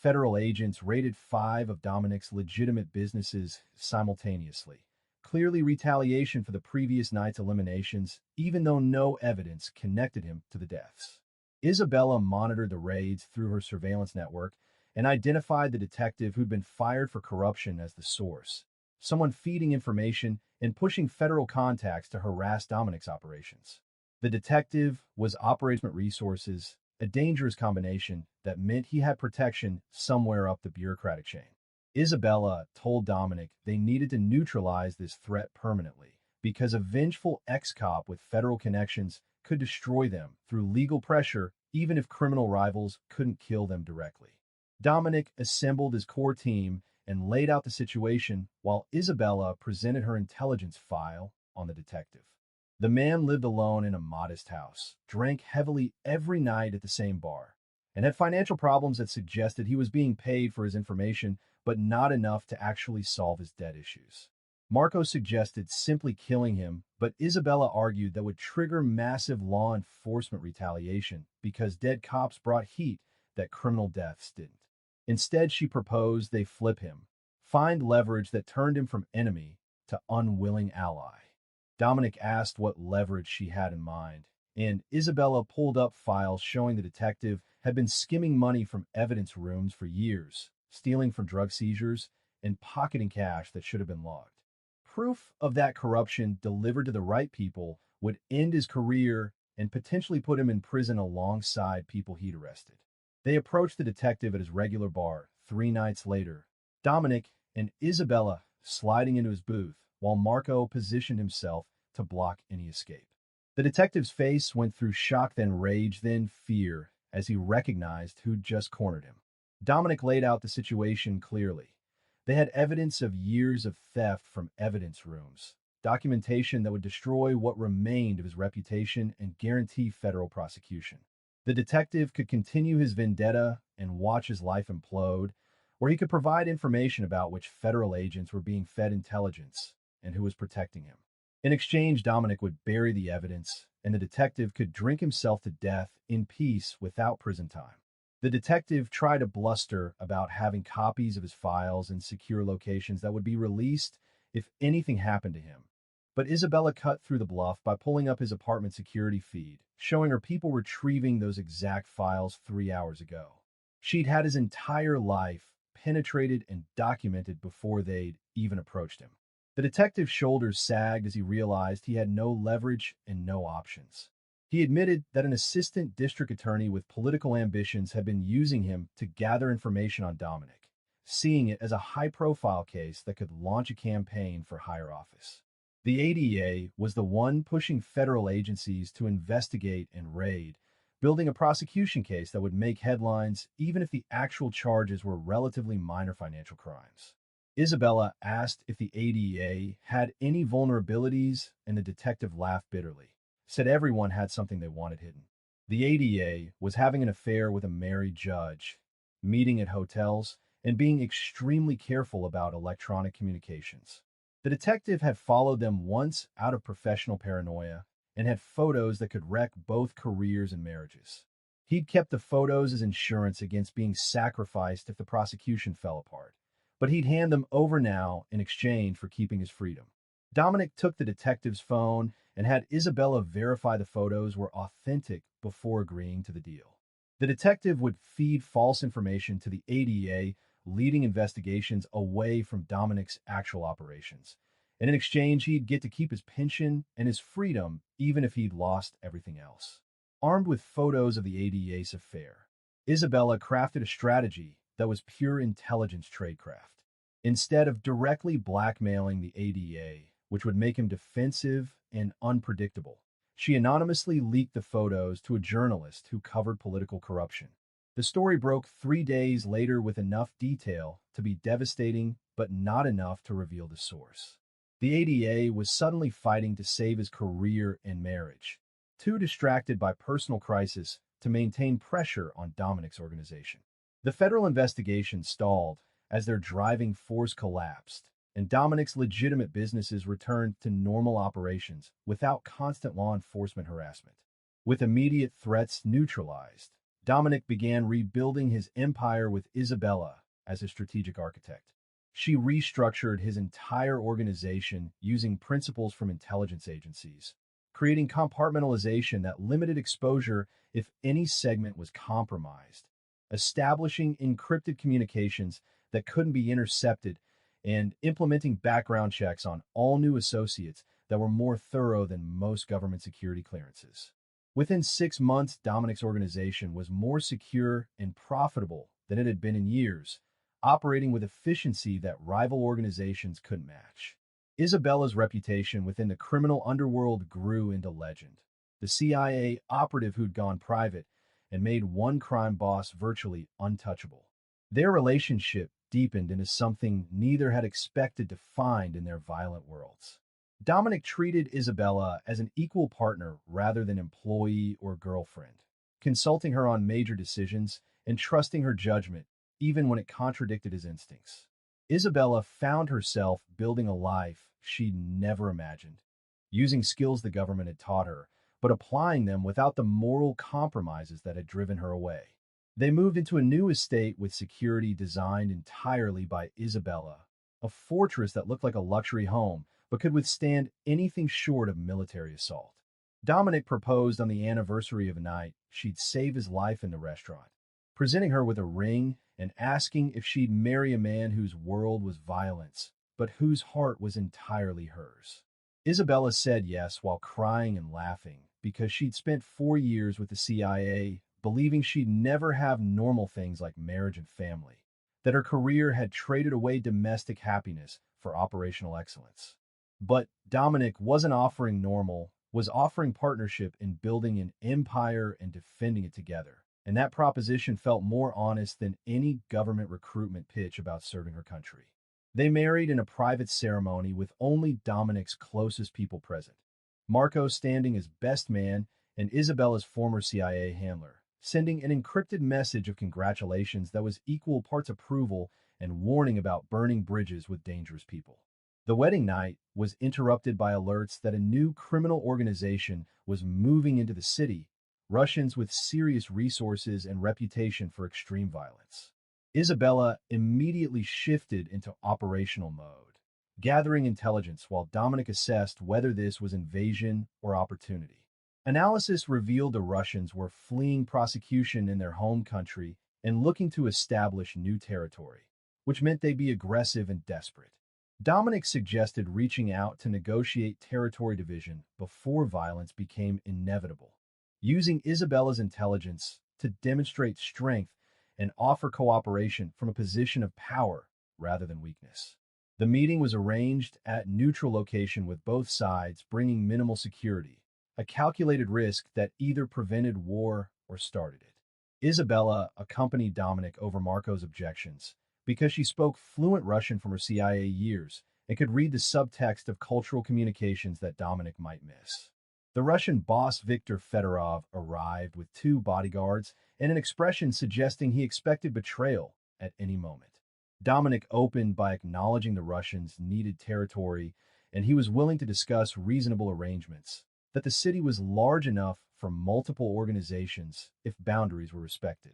Speaker 1: Federal agents raided 5 of Dominic's legitimate businesses simultaneously, clearly retaliation for the previous night's eliminations, even though no evidence connected him to the deaths. Isabella monitored the raids through her surveillance network and identified the detective who'd been fired for corruption as the source, someone feeding information and pushing federal contacts to harass Dominic's operations. The detective was Operational Resources, a dangerous combination that meant he had protection somewhere up the bureaucratic chain. Isabella told Dominic they needed to neutralize this threat permanently because a vengeful ex-cop with federal connections could destroy them through legal pressure even if criminal rivals couldn't kill them directly. Dominic assembled his core team and laid out the situation while Isabella presented her intelligence file on the detective. The man lived alone in a modest house, drank heavily every night at the same bar, and had financial problems that suggested he was being paid for his information, but not enough to actually solve his debt issues. Marco suggested simply killing him, but Isabella argued that would trigger massive law enforcement retaliation because dead cops brought heat that criminal deaths didn't. Instead, she proposed they flip him, find leverage that turned him from enemy to unwilling ally. Dominic asked what leverage she had in mind, and Isabella pulled up files showing the detective had been skimming money from evidence rooms for years, stealing from drug seizures, and pocketing cash that should have been logged. Proof of that corruption delivered to the right people would end his career and potentially put him in prison alongside people he'd arrested. They approached the detective at his regular bar 3 nights later, Dominic and Isabella sliding into his booth, while Marco positioned himself to block any escape. The detective's face went through shock, then rage, then fear as he recognized who'd just cornered him. Dominic laid out the situation clearly. They had evidence of years of theft from evidence rooms, documentation that would destroy what remained of his reputation and guarantee federal prosecution. The detective could continue his vendetta and watch his life implode, or he could provide information about which federal agents were being fed intelligence and who was protecting him. In exchange, Dominic would bury the evidence, and the detective could drink himself to death in peace without prison time. The detective tried to bluster about having copies of his files in secure locations that would be released if anything happened to him. But Isabella cut through the bluff by pulling up his apartment security feed, showing her people retrieving those exact files 3 hours ago. She'd had his entire life penetrated and documented before they'd even approached him. The detective's shoulders sagged as he realized he had no leverage and no options. He admitted that an assistant district attorney with political ambitions had been using him to gather information on Dominic, seeing it as a high-profile case that could launch a campaign for higher office. The ADA was the one pushing federal agencies to investigate and raid, building a prosecution case that would make headlines even if the actual charges were relatively minor financial crimes. Isabella asked if the ADA had any vulnerabilities, and the detective laughed bitterly, said everyone had something they wanted hidden. The ADA was having an affair with a married judge, meeting at hotels, and being extremely careful about electronic communications. The detective had followed them once out of professional paranoia and had photos that could wreck both careers and marriages. He'd kept the photos as insurance against being sacrificed if the prosecution fell apart, but he'd hand them over now in exchange for keeping his freedom. Dominic took the detective's phone and had Isabella verify the photos were authentic before agreeing to the deal. The detective would feed false information to the ADA, leading investigations away from Dominic's actual operations. And in exchange, he'd get to keep his pension and his freedom, even if he'd lost everything else. Armed with photos of the ADA's affair, Isabella crafted a strategy that was pure intelligence tradecraft. Instead of directly blackmailing the ADA, which would make him defensive and unpredictable, she anonymously leaked the photos to a journalist who covered political corruption. The story broke 3 days later with enough detail to be devastating, but not enough to reveal the source. The ADA was suddenly fighting to save his career and marriage, too distracted by personal crisis to maintain pressure on Dominic's organization. The federal investigation stalled as their driving force collapsed, and Dominic's legitimate businesses returned to normal operations without constant law enforcement harassment. With immediate threats neutralized, Dominic began rebuilding his empire with Isabella as his strategic architect. She restructured his entire organization using principles from intelligence agencies, creating compartmentalization that limited exposure if any segment was compromised, establishing encrypted communications that couldn't be intercepted, and implementing background checks on all new associates that were more thorough than most government security clearances. Within 6 months, Dominic's organization was more secure and profitable than it had been in years, operating with efficiency that rival organizations couldn't match. Isabella's reputation within the criminal underworld grew into legend. The CIA operative who'd gone private and made one crime boss virtually untouchable. Their relationship deepened into something neither had expected to find in their violent worlds. Dominic treated Isabella as an equal partner rather than employee or girlfriend, consulting her on major decisions and trusting her judgment even when it contradicted his instincts. Isabella found herself building a life she'd never imagined, using skills the government had taught her, but applying them without the moral compromises that had driven her away. They moved into a new estate with security designed entirely by Isabella, a fortress that looked like a luxury home but could withstand anything short of military assault. Dominic proposed on the anniversary of a night she'd save his life in the restaurant, presenting her with a ring and asking if she'd marry a man whose world was violence, but whose heart was entirely hers. Isabella said yes while crying and laughing because she'd spent 4 years with the CIA believing she'd never have normal things like marriage and family, that her career had traded away domestic happiness for operational excellence. But Dominic wasn't offering normal, was offering partnership in building an empire and defending it together. And that proposition felt more honest than any government recruitment pitch about serving her country. They married in a private ceremony with only Dominic's closest people present, Marco standing as best man and Isabella's former CIA handler, sending an encrypted message of congratulations that was equal parts approval and warning about burning bridges with dangerous people. The wedding night was interrupted by alerts that a new criminal organization was moving into the city, Russians with serious resources and reputation for extreme violence. Isabella immediately shifted into operational mode, gathering intelligence while Dominic assessed whether this was invasion or opportunity. Analysis revealed the Russians were fleeing prosecution in their home country and looking to establish new territory, which meant they'd be aggressive and desperate. Dominic suggested reaching out to negotiate territory division before violence became inevitable, using Isabella's intelligence to demonstrate strength and offer cooperation from a position of power rather than weakness. The meeting was arranged at neutral location with both sides bringing minimal security, a calculated risk that either prevented war or started it. Isabella accompanied Dominic over Marco's objections because she spoke fluent Russian from her CIA years and could read the subtext of cultural communications that Dominic might miss. The Russian boss Viktor Fedorov arrived with 2 bodyguards and an expression suggesting he expected betrayal at any moment. Dominic opened by acknowledging the Russians needed territory, and he was willing to discuss reasonable arrangements, that the city was large enough for multiple organizations if boundaries were respected.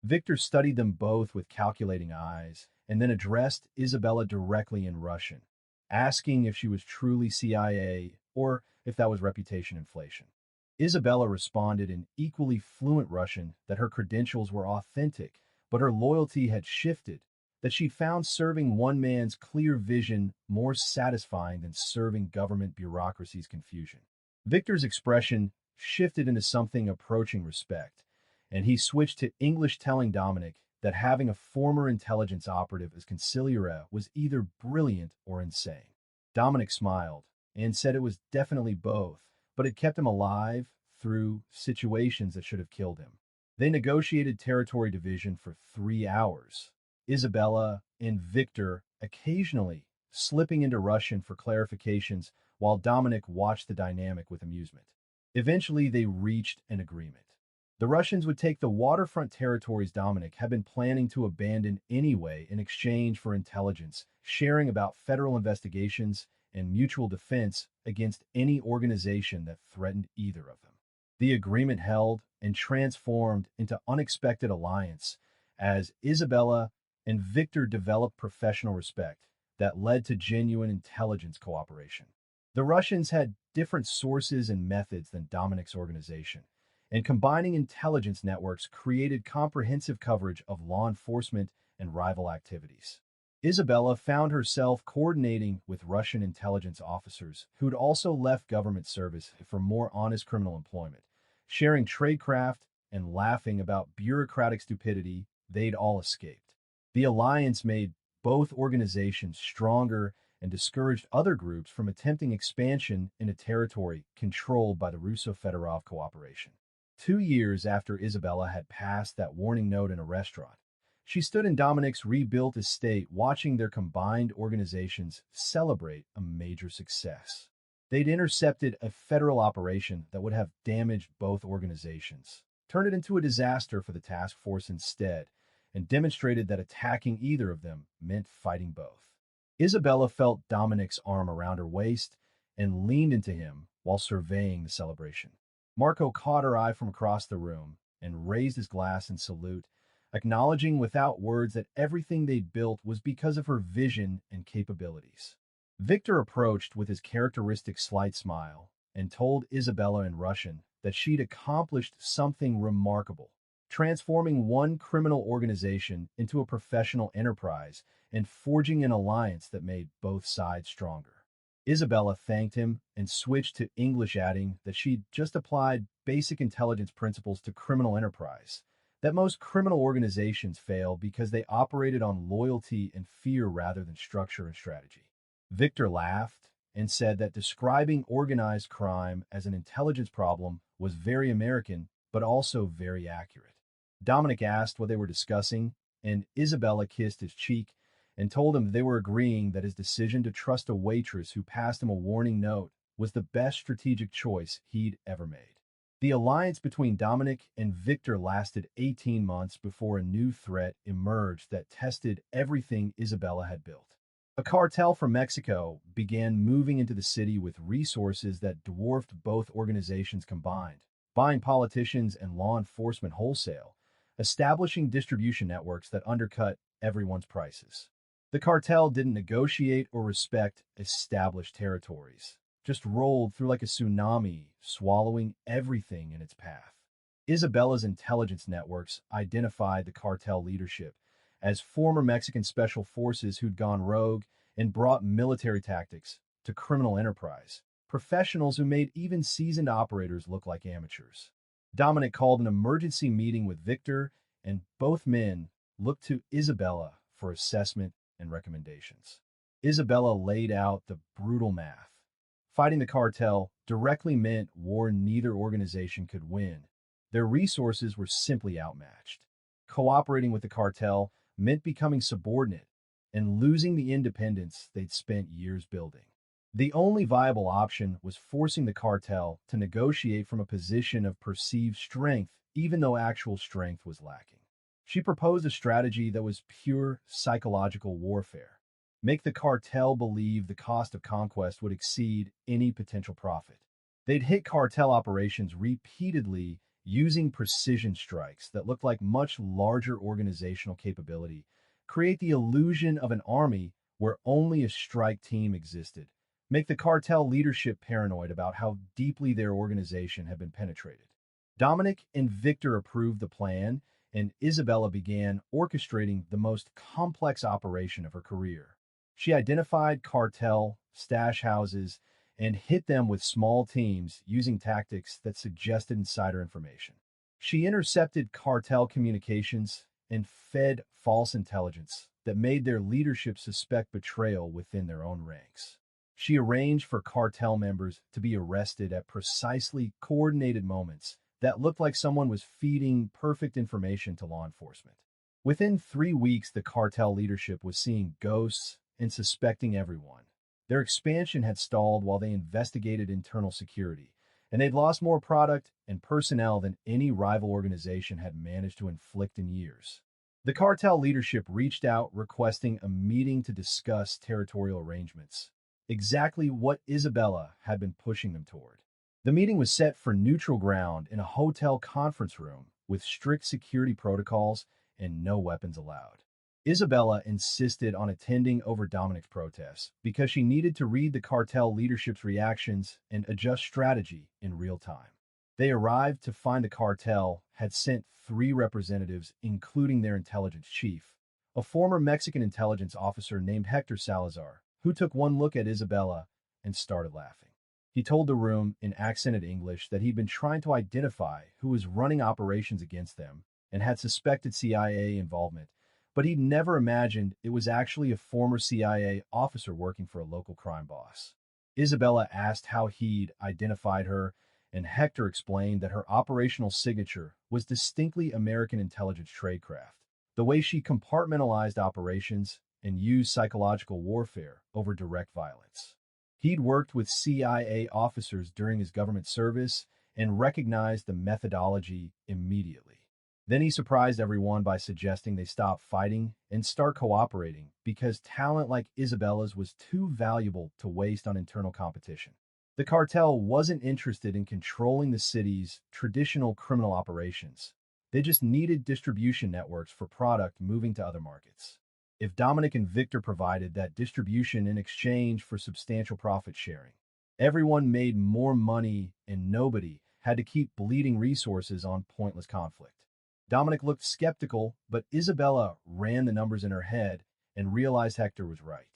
Speaker 1: Victor studied them both with calculating eyes and then addressed Isabella directly in Russian, asking if she was truly CIA or if that was reputation inflation. Isabella responded in equally fluent Russian that her credentials were authentic, but her loyalty had shifted, that she'd found serving one man's clear vision more satisfying than serving government bureaucracy's confusion. Victor's expression shifted into something approaching respect, and he switched to English, telling Dominic that having a former intelligence operative as consigliere was either brilliant or insane. Dominic smiled and said it was definitely both, but it kept him alive through situations that should have killed him. They negotiated territory division for 3 hours, Isabella and Victor occasionally slipping into Russian for clarifications while Dominic watched the dynamic with amusement. Eventually, they reached an agreement. The Russians would take the waterfront territories Dominic had been planning to abandon anyway in exchange for intelligence, sharing about federal investigations and mutual defense against any organization that threatened either of them. The agreement held and transformed into unexpected alliance as Isabella and Victor developed professional respect that led to genuine intelligence cooperation. The Russians had different sources and methods than Dominic's organization, and combining intelligence networks created comprehensive coverage of law enforcement and rival activities. Isabella found herself coordinating with Russian intelligence officers who'd also left government service for more honest criminal employment, sharing tradecraft and laughing about bureaucratic stupidity they'd all escaped. The alliance made both organizations stronger and discouraged other groups from attempting expansion in a territory controlled by the Russo-Fedorov cooperation. 2 years after Isabella had passed that warning note in a restaurant, she stood in Dominic's rebuilt estate watching their combined organizations celebrate a major success. They'd intercepted a federal operation that would have damaged both organizations, turned it into a disaster for the task force instead, and demonstrated that attacking either of them meant fighting both. Isabella felt Dominic's arm around her waist and leaned into him while surveying the celebration. Marco caught her eye from across the room and raised his glass in salute, acknowledging without words that everything they'd built was because of her vision and capabilities. Victor approached with his characteristic slight smile and told Isabella in Russian that she'd accomplished something remarkable, transforming one criminal organization into a professional enterprise and forging an alliance that made both sides stronger. Isabella thanked him and switched to English, adding that she'd just applied basic intelligence principles to criminal enterprise, that most criminal organizations fail because they operated on loyalty and fear rather than structure and strategy. Victor laughed and said that describing organized crime as an intelligence problem was very American, but also very accurate. Dominic asked what they were discussing, and Isabella kissed his cheek and told him they were agreeing that his decision to trust a waitress who passed him a warning note was the best strategic choice he'd ever made. The alliance between Dominic and Victor lasted 18 months before a new threat emerged that tested everything Isabella had built. A cartel from Mexico began moving into the city with resources that dwarfed both organizations combined, buying politicians and law enforcement wholesale, establishing distribution networks that undercut everyone's prices. The cartel didn't negotiate or respect established territories, just rolled through like a tsunami, swallowing everything in its path. Isabella's intelligence networks identified the cartel leadership as former Mexican special forces who'd gone rogue and brought military tactics to criminal enterprise, professionals who made even seasoned operators look like amateurs. Dominic called an emergency meeting with Victor, and both men looked to Isabella for assessment and recommendations. Isabella laid out the brutal math. Fighting the cartel directly meant war neither organization could win. Their resources were simply outmatched. Cooperating with the cartel meant becoming subordinate and losing the independence they'd spent years building. The only viable option was forcing the cartel to negotiate from a position of perceived strength, even though actual strength was lacking. She proposed a strategy that was pure psychological warfare. Make the cartel believe the cost of conquest would exceed any potential profit. They'd hit cartel operations repeatedly using precision strikes that looked like much larger organizational capability, create the illusion of an army where only a strike team existed, make the cartel leadership paranoid about how deeply their organization had been penetrated. Dominic and Victor approved the plan, and Isabella began orchestrating the most complex operation of her career. She identified cartel stash houses and hit them with small teams using tactics that suggested insider information. She intercepted cartel communications and fed false intelligence that made their leadership suspect betrayal within their own ranks. She arranged for cartel members to be arrested at precisely coordinated moments that looked like someone was feeding perfect information to law enforcement. Within 3 weeks, the cartel leadership was seeing ghosts and suspecting everyone. Their expansion had stalled while they investigated internal security, and they'd lost more product and personnel than any rival organization had managed to inflict in years. The cartel leadership reached out requesting a meeting to discuss territorial arrangements, exactly what Isabella had been pushing them toward. The meeting was set for neutral ground in a hotel conference room with strict security protocols and no weapons allowed. Isabella insisted on attending over Dominic's protests because she needed to read the cartel leadership's reactions and adjust strategy in real time. They arrived to find the cartel had sent 3 representatives, including their intelligence chief, a former Mexican intelligence officer named Hector Salazar, who took one look at Isabella and started laughing. He told the room in accented English that he'd been trying to identify who was running operations against them and had suspected CIA involvement, but he'd never imagined it was actually a former CIA officer working for a local crime boss. Isabella asked how he'd identified her, and Hector explained that her operational signature was distinctly American intelligence tradecraft, the way she compartmentalized operations and used psychological warfare over direct violence. He'd worked with CIA officers during his government service and recognized the methodology immediately. Then he surprised everyone by suggesting they stop fighting and start cooperating because talent like Isabella's was too valuable to waste on internal competition. The cartel wasn't interested in controlling the city's traditional criminal operations. They just needed distribution networks for product moving to other markets. If Dominic and Victor provided that distribution in exchange for substantial profit sharing, everyone made more money and nobody had to keep bleeding resources on pointless conflict. Dominic looked skeptical, but Isabella ran the numbers in her head and realized Hector was right.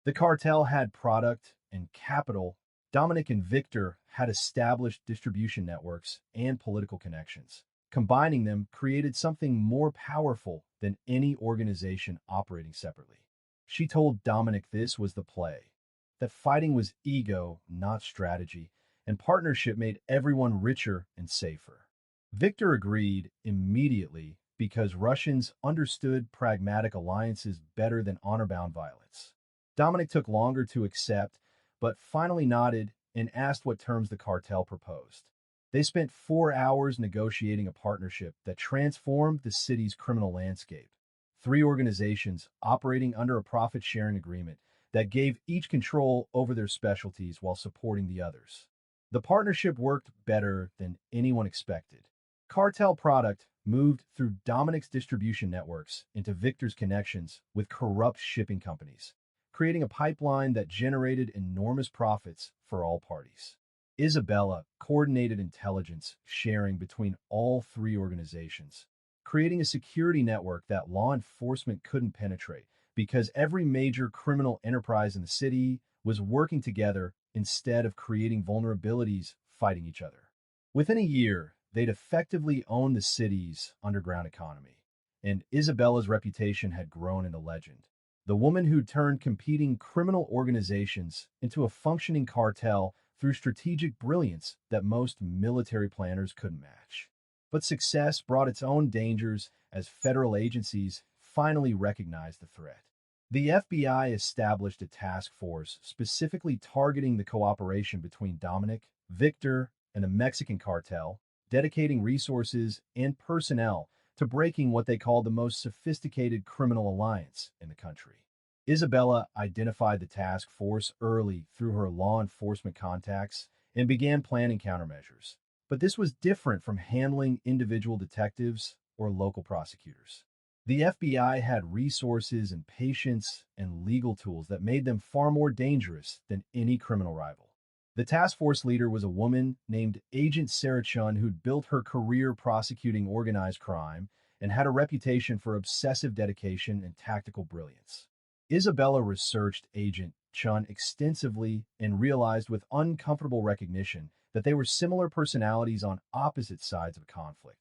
Speaker 1: The cartel had product and capital. Dominic and Victor had established distribution networks and political connections. Combining them created something more powerful than any organization operating separately. She told Dominic this was the play, that fighting was ego, not strategy, and partnership made everyone richer and safer. Victor agreed immediately because Russians understood pragmatic alliances better than honor-bound violence. Dominic took longer to accept, but finally nodded and asked what terms the cartel proposed. They spent 4 hours negotiating a partnership that transformed the city's criminal landscape. 3 organizations operating under a profit-sharing agreement that gave each control over their specialties while supporting the others. The partnership worked better than anyone expected. Cartel product moved through Dominic's distribution networks into Victor's connections with corrupt shipping companies, creating a pipeline that generated enormous profits for all parties. Isabella coordinated intelligence sharing between all 3 organizations, creating a security network that law enforcement couldn't penetrate because every major criminal enterprise in the city was working together instead of creating vulnerabilities fighting each other. Within a year, they'd effectively owned the city's underground economy, and Isabella's reputation had grown into legend. The woman who turned competing criminal organizations into a functioning cartel through strategic brilliance that most military planners couldn't match. But success brought its own dangers as federal agencies finally recognized the threat. The FBI established a task force specifically targeting the cooperation between Dominic, Victor, and the Mexican cartel, dedicating resources and personnel to breaking what they called the most sophisticated criminal alliance in the country. Isabella identified the task force early through her law enforcement contacts and began planning countermeasures. But this was different from handling individual detectives or local prosecutors. The FBI had resources and patience and legal tools that made them far more dangerous than any criminal rival. The task force leader was a woman named Agent Sarah Chun who'd built her career prosecuting organized crime and had a reputation for obsessive dedication and tactical brilliance. Isabella researched Agent Chun extensively and realized with uncomfortable recognition that they were similar personalities on opposite sides of a conflict,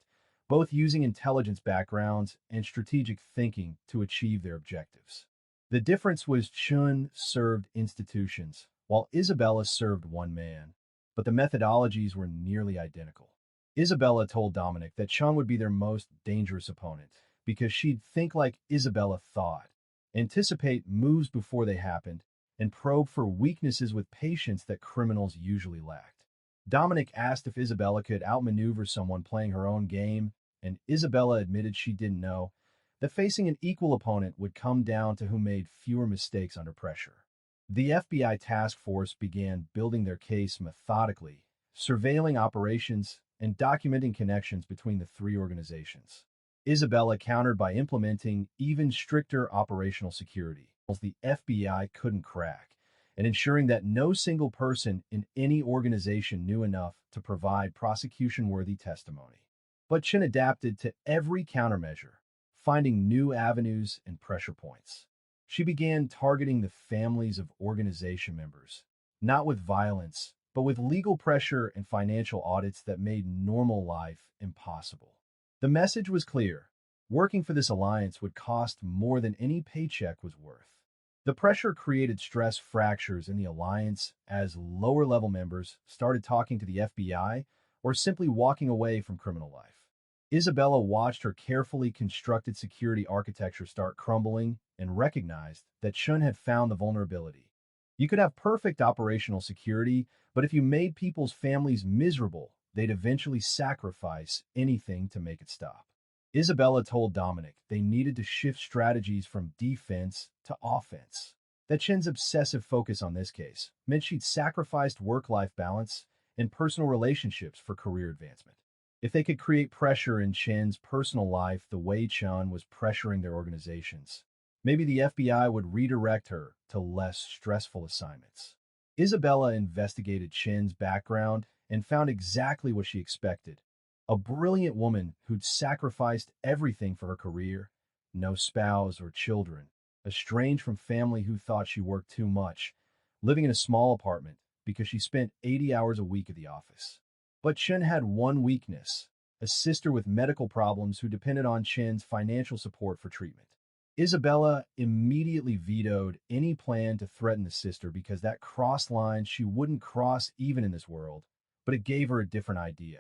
Speaker 1: both using intelligence backgrounds and strategic thinking to achieve their objectives. The difference was Chun served institutions, while Isabella served one man, but the methodologies were nearly identical. Isabella told Dominic that Chun would be their most dangerous opponent because she'd think like Isabella thought, anticipate moves before they happened, and probe for weaknesses with patience that criminals usually lacked. Dominic asked if Isabella could outmaneuver someone playing her own game, and Isabella admitted she didn't know, that facing an equal opponent would come down to who made fewer mistakes under pressure. The FBI task force began building their case methodically, surveilling operations and documenting connections between the three organizations. Isabella countered by implementing even stricter operational security, the FBI couldn't crack, and ensuring that no single person in any organization knew enough to provide prosecution-worthy testimony. But Chin adapted to every countermeasure, finding new avenues and pressure points. She began targeting the families of organization members, not with violence, but with legal pressure and financial audits that made normal life impossible. The message was clear. Working for this alliance would cost more than any paycheck was worth. The pressure created stress fractures in the alliance as lower-level members started talking to the FBI or simply walking away from criminal life. Isabella watched her carefully constructed security architecture start crumbling and recognized that Chun had found the vulnerability. You could have perfect operational security, but if you made people's families miserable, they'd eventually sacrifice anything to make it stop. Isabella told Dominic they needed to shift strategies from defense to offense. That Chin's obsessive focus on this case meant she'd sacrificed work-life balance and personal relationships for career advancement. If they could create pressure in Chin's personal life the way Chun was pressuring their organizations, maybe the FBI would redirect her to less stressful assignments. Isabella investigated Chin's background and found exactly what she expected. A brilliant woman who'd sacrificed everything for her career, no spouse or children, estranged from family who thought she worked too much, living in a small apartment because she spent 80 hours a week at the office. But Chen had one weakness, a sister with medical problems who depended on Chen's financial support for treatment. Isabella immediately vetoed any plan to threaten the sister because that crossed lines she wouldn't cross even in this world, but it gave her a different idea.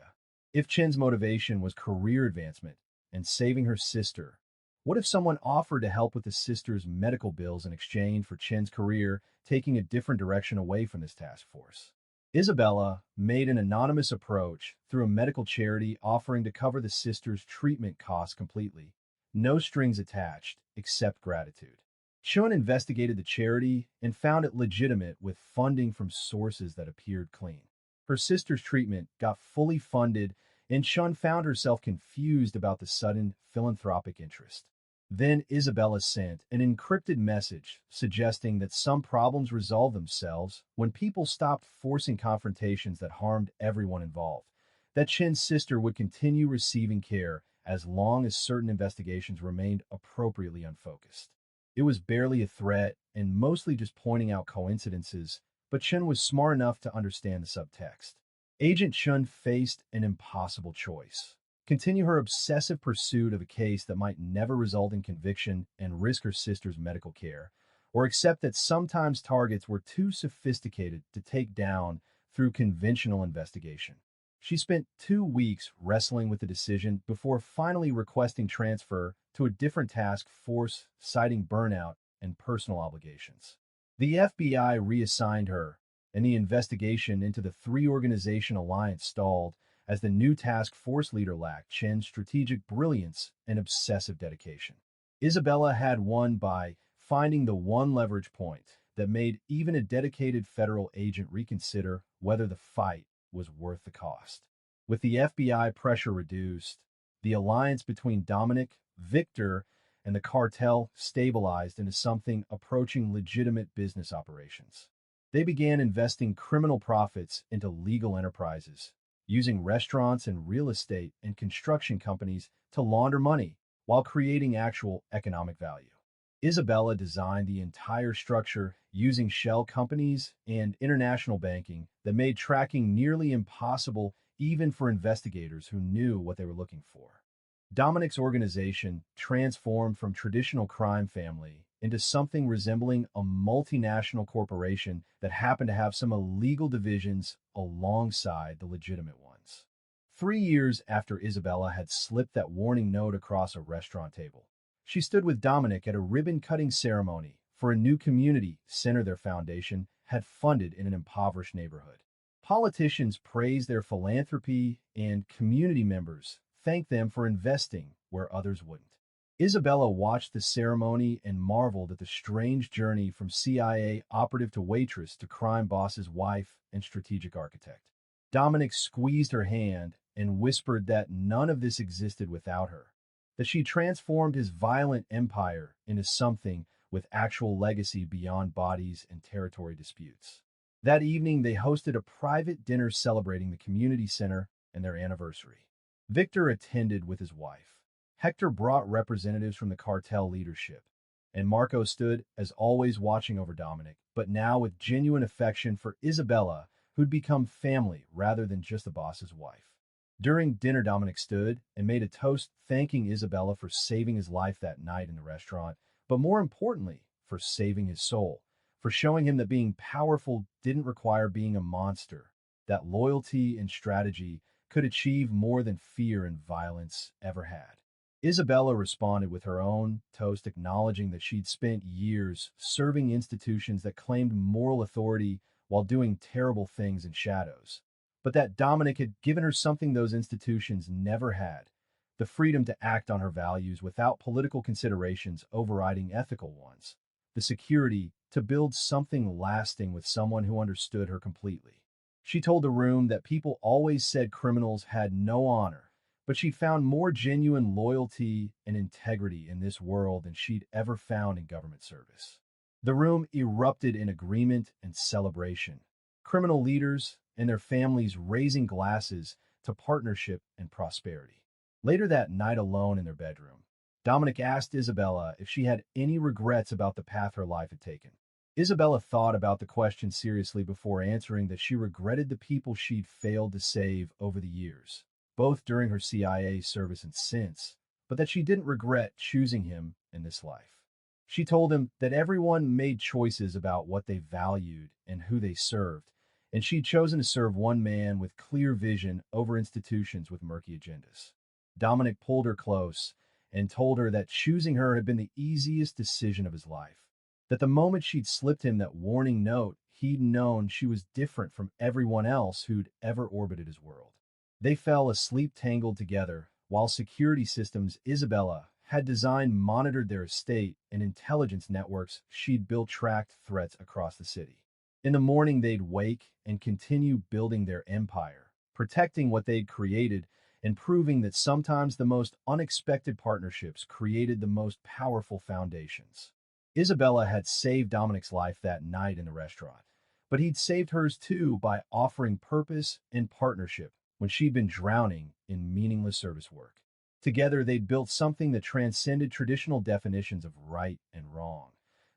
Speaker 1: If Chen's motivation was career advancement and saving her sister, what if someone offered to help with the sister's medical bills in exchange for Chen's career taking a different direction away from this task force? Isabella made an anonymous approach through a medical charity offering to cover the sister's treatment costs completely. No strings attached, except gratitude. Chun investigated the charity and found it legitimate with funding from sources that appeared clean. Her sister's treatment got fully funded, and Chun found herself confused about the sudden philanthropic interest. Then Isabella sent an encrypted message suggesting that some problems resolve themselves when people stopped forcing confrontations that harmed everyone involved, that Chen's sister would continue receiving care as long as certain investigations remained appropriately unfocused. It was barely a threat and mostly just pointing out coincidences, but Chen was smart enough to understand the subtext. Agent Chun faced an impossible choice. Continue her obsessive pursuit of a case that might never result in conviction and risk her sister's medical care, or accept that sometimes targets were too sophisticated to take down through conventional investigation. She spent 2 weeks wrestling with the decision before finally requesting transfer to a different task force, citing burnout and personal obligations. The FBI reassigned her, and the investigation into the three-organization alliance stalled as the new task force leader lacked Chen's strategic brilliance and obsessive dedication. Isabella had won by finding the one leverage point that made even a dedicated federal agent reconsider whether the fight was worth the cost. With the FBI pressure reduced, the alliance between Dominic, Victor, and the cartel stabilized into something approaching legitimate business operations. They began investing criminal profits into legal enterprises, using restaurants and real estate and construction companies to launder money while creating actual economic value. Isabella designed the entire structure using shell companies and international banking that made tracking nearly impossible even for investigators who knew what they were looking for. Dominic's organization transformed from traditional crime family into something resembling a multinational corporation that happened to have some illegal divisions alongside the legitimate ones. 3 years after Isabella had slipped that warning note across a restaurant table, she stood with Dominic at a ribbon-cutting ceremony for a new community center their foundation had funded in an impoverished neighborhood. Politicians praised their philanthropy, and community members thanked them for investing where others wouldn't. Isabella watched the ceremony and marveled at the strange journey from CIA operative to waitress to crime boss's wife and strategic architect. Dominic squeezed her hand and whispered that none of this existed without her, that she transformed his violent empire into something with actual legacy beyond bodies and territory disputes. That evening, they hosted a private dinner celebrating the community center and their anniversary. Victor attended with his wife. Hector brought representatives from the cartel leadership, and Marco stood, as always, watching over Dominic, but now with genuine affection for Isabella, who'd become family rather than just the boss's wife. During dinner, Dominic stood and made a toast thanking Isabella for saving his life that night in the restaurant, but more importantly, for saving his soul, for showing him that being powerful didn't require being a monster, that loyalty and strategy could achieve more than fear and violence ever had. Isabella responded with her own toast, acknowledging that she'd spent years serving institutions that claimed moral authority while doing terrible things in shadows, but that Dominic had given her something those institutions never had: the freedom to act on her values without political considerations overriding ethical ones, the security to build something lasting with someone who understood her completely. She told the room that people always said criminals had no honor, but she found more genuine loyalty and integrity in this world than she'd ever found in government service. The room erupted in agreement and celebration, criminal leaders and their families raising glasses to partnership and prosperity. Later that night, alone in their bedroom, Dominic asked Isabella if she had any regrets about the path her life had taken. Isabella thought about the question seriously before answering that she regretted the people she'd failed to save over the years, both during her CIA service and since, but that she didn't regret choosing him in this life. She told him that everyone made choices about what they valued and who they served, and she'd chosen to serve one man with clear vision over institutions with murky agendas. Dominic pulled her close and told her that choosing her had been the easiest decision of his life, that the moment she'd slipped him that warning note, he'd known she was different from everyone else who'd ever orbited his world. They fell asleep tangled together, while security systems Isabella had designed monitored their estate, and intelligence networks she'd built tracked threats across the city. In the morning, they'd wake and continue building their empire, protecting what they'd created and proving that sometimes the most unexpected partnerships created the most powerful foundations. Isabella had saved Dominic's life that night in the restaurant, but he'd saved hers too by offering purpose and partnership when she'd been drowning in meaningless service work. Together, they'd built something that transcended traditional definitions of right and wrong,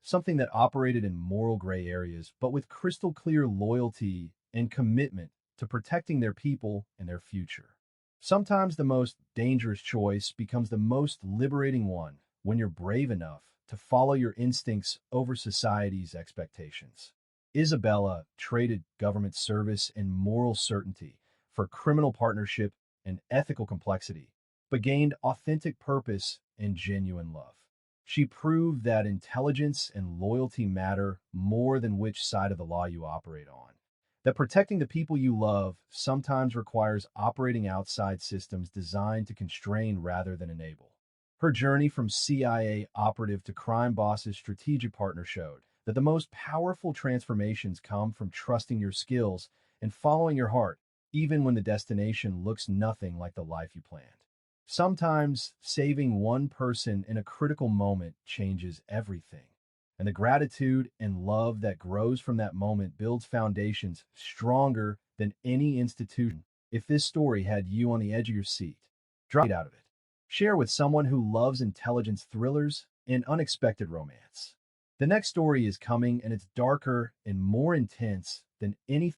Speaker 1: something that operated in moral gray areas, but with crystal clear loyalty and commitment to protecting their people and their future. Sometimes the most dangerous choice becomes the most liberating one when you're brave enough to follow your instincts over society's expectations. Isabella traded government service and moral certainty for criminal partnership and ethical complexity, but gained authentic purpose and genuine love. She proved that intelligence and loyalty matter more than which side of the law you operate on, that protecting the people you love sometimes requires operating outside systems designed to constrain rather than enable. Her journey from CIA operative to crime boss's strategic partner showed that the most powerful transformations come from trusting your skills and following your heart, even when the destination looks nothing like the life you planned. Sometimes saving one person in a critical moment changes everything. And the gratitude and love that grows from that moment builds foundations stronger than any institution. If this story had you on the edge of your seat, drop it out of it. Share with someone who loves intelligence thrillers and unexpected romance. The next story is coming and it's darker and more intense than anything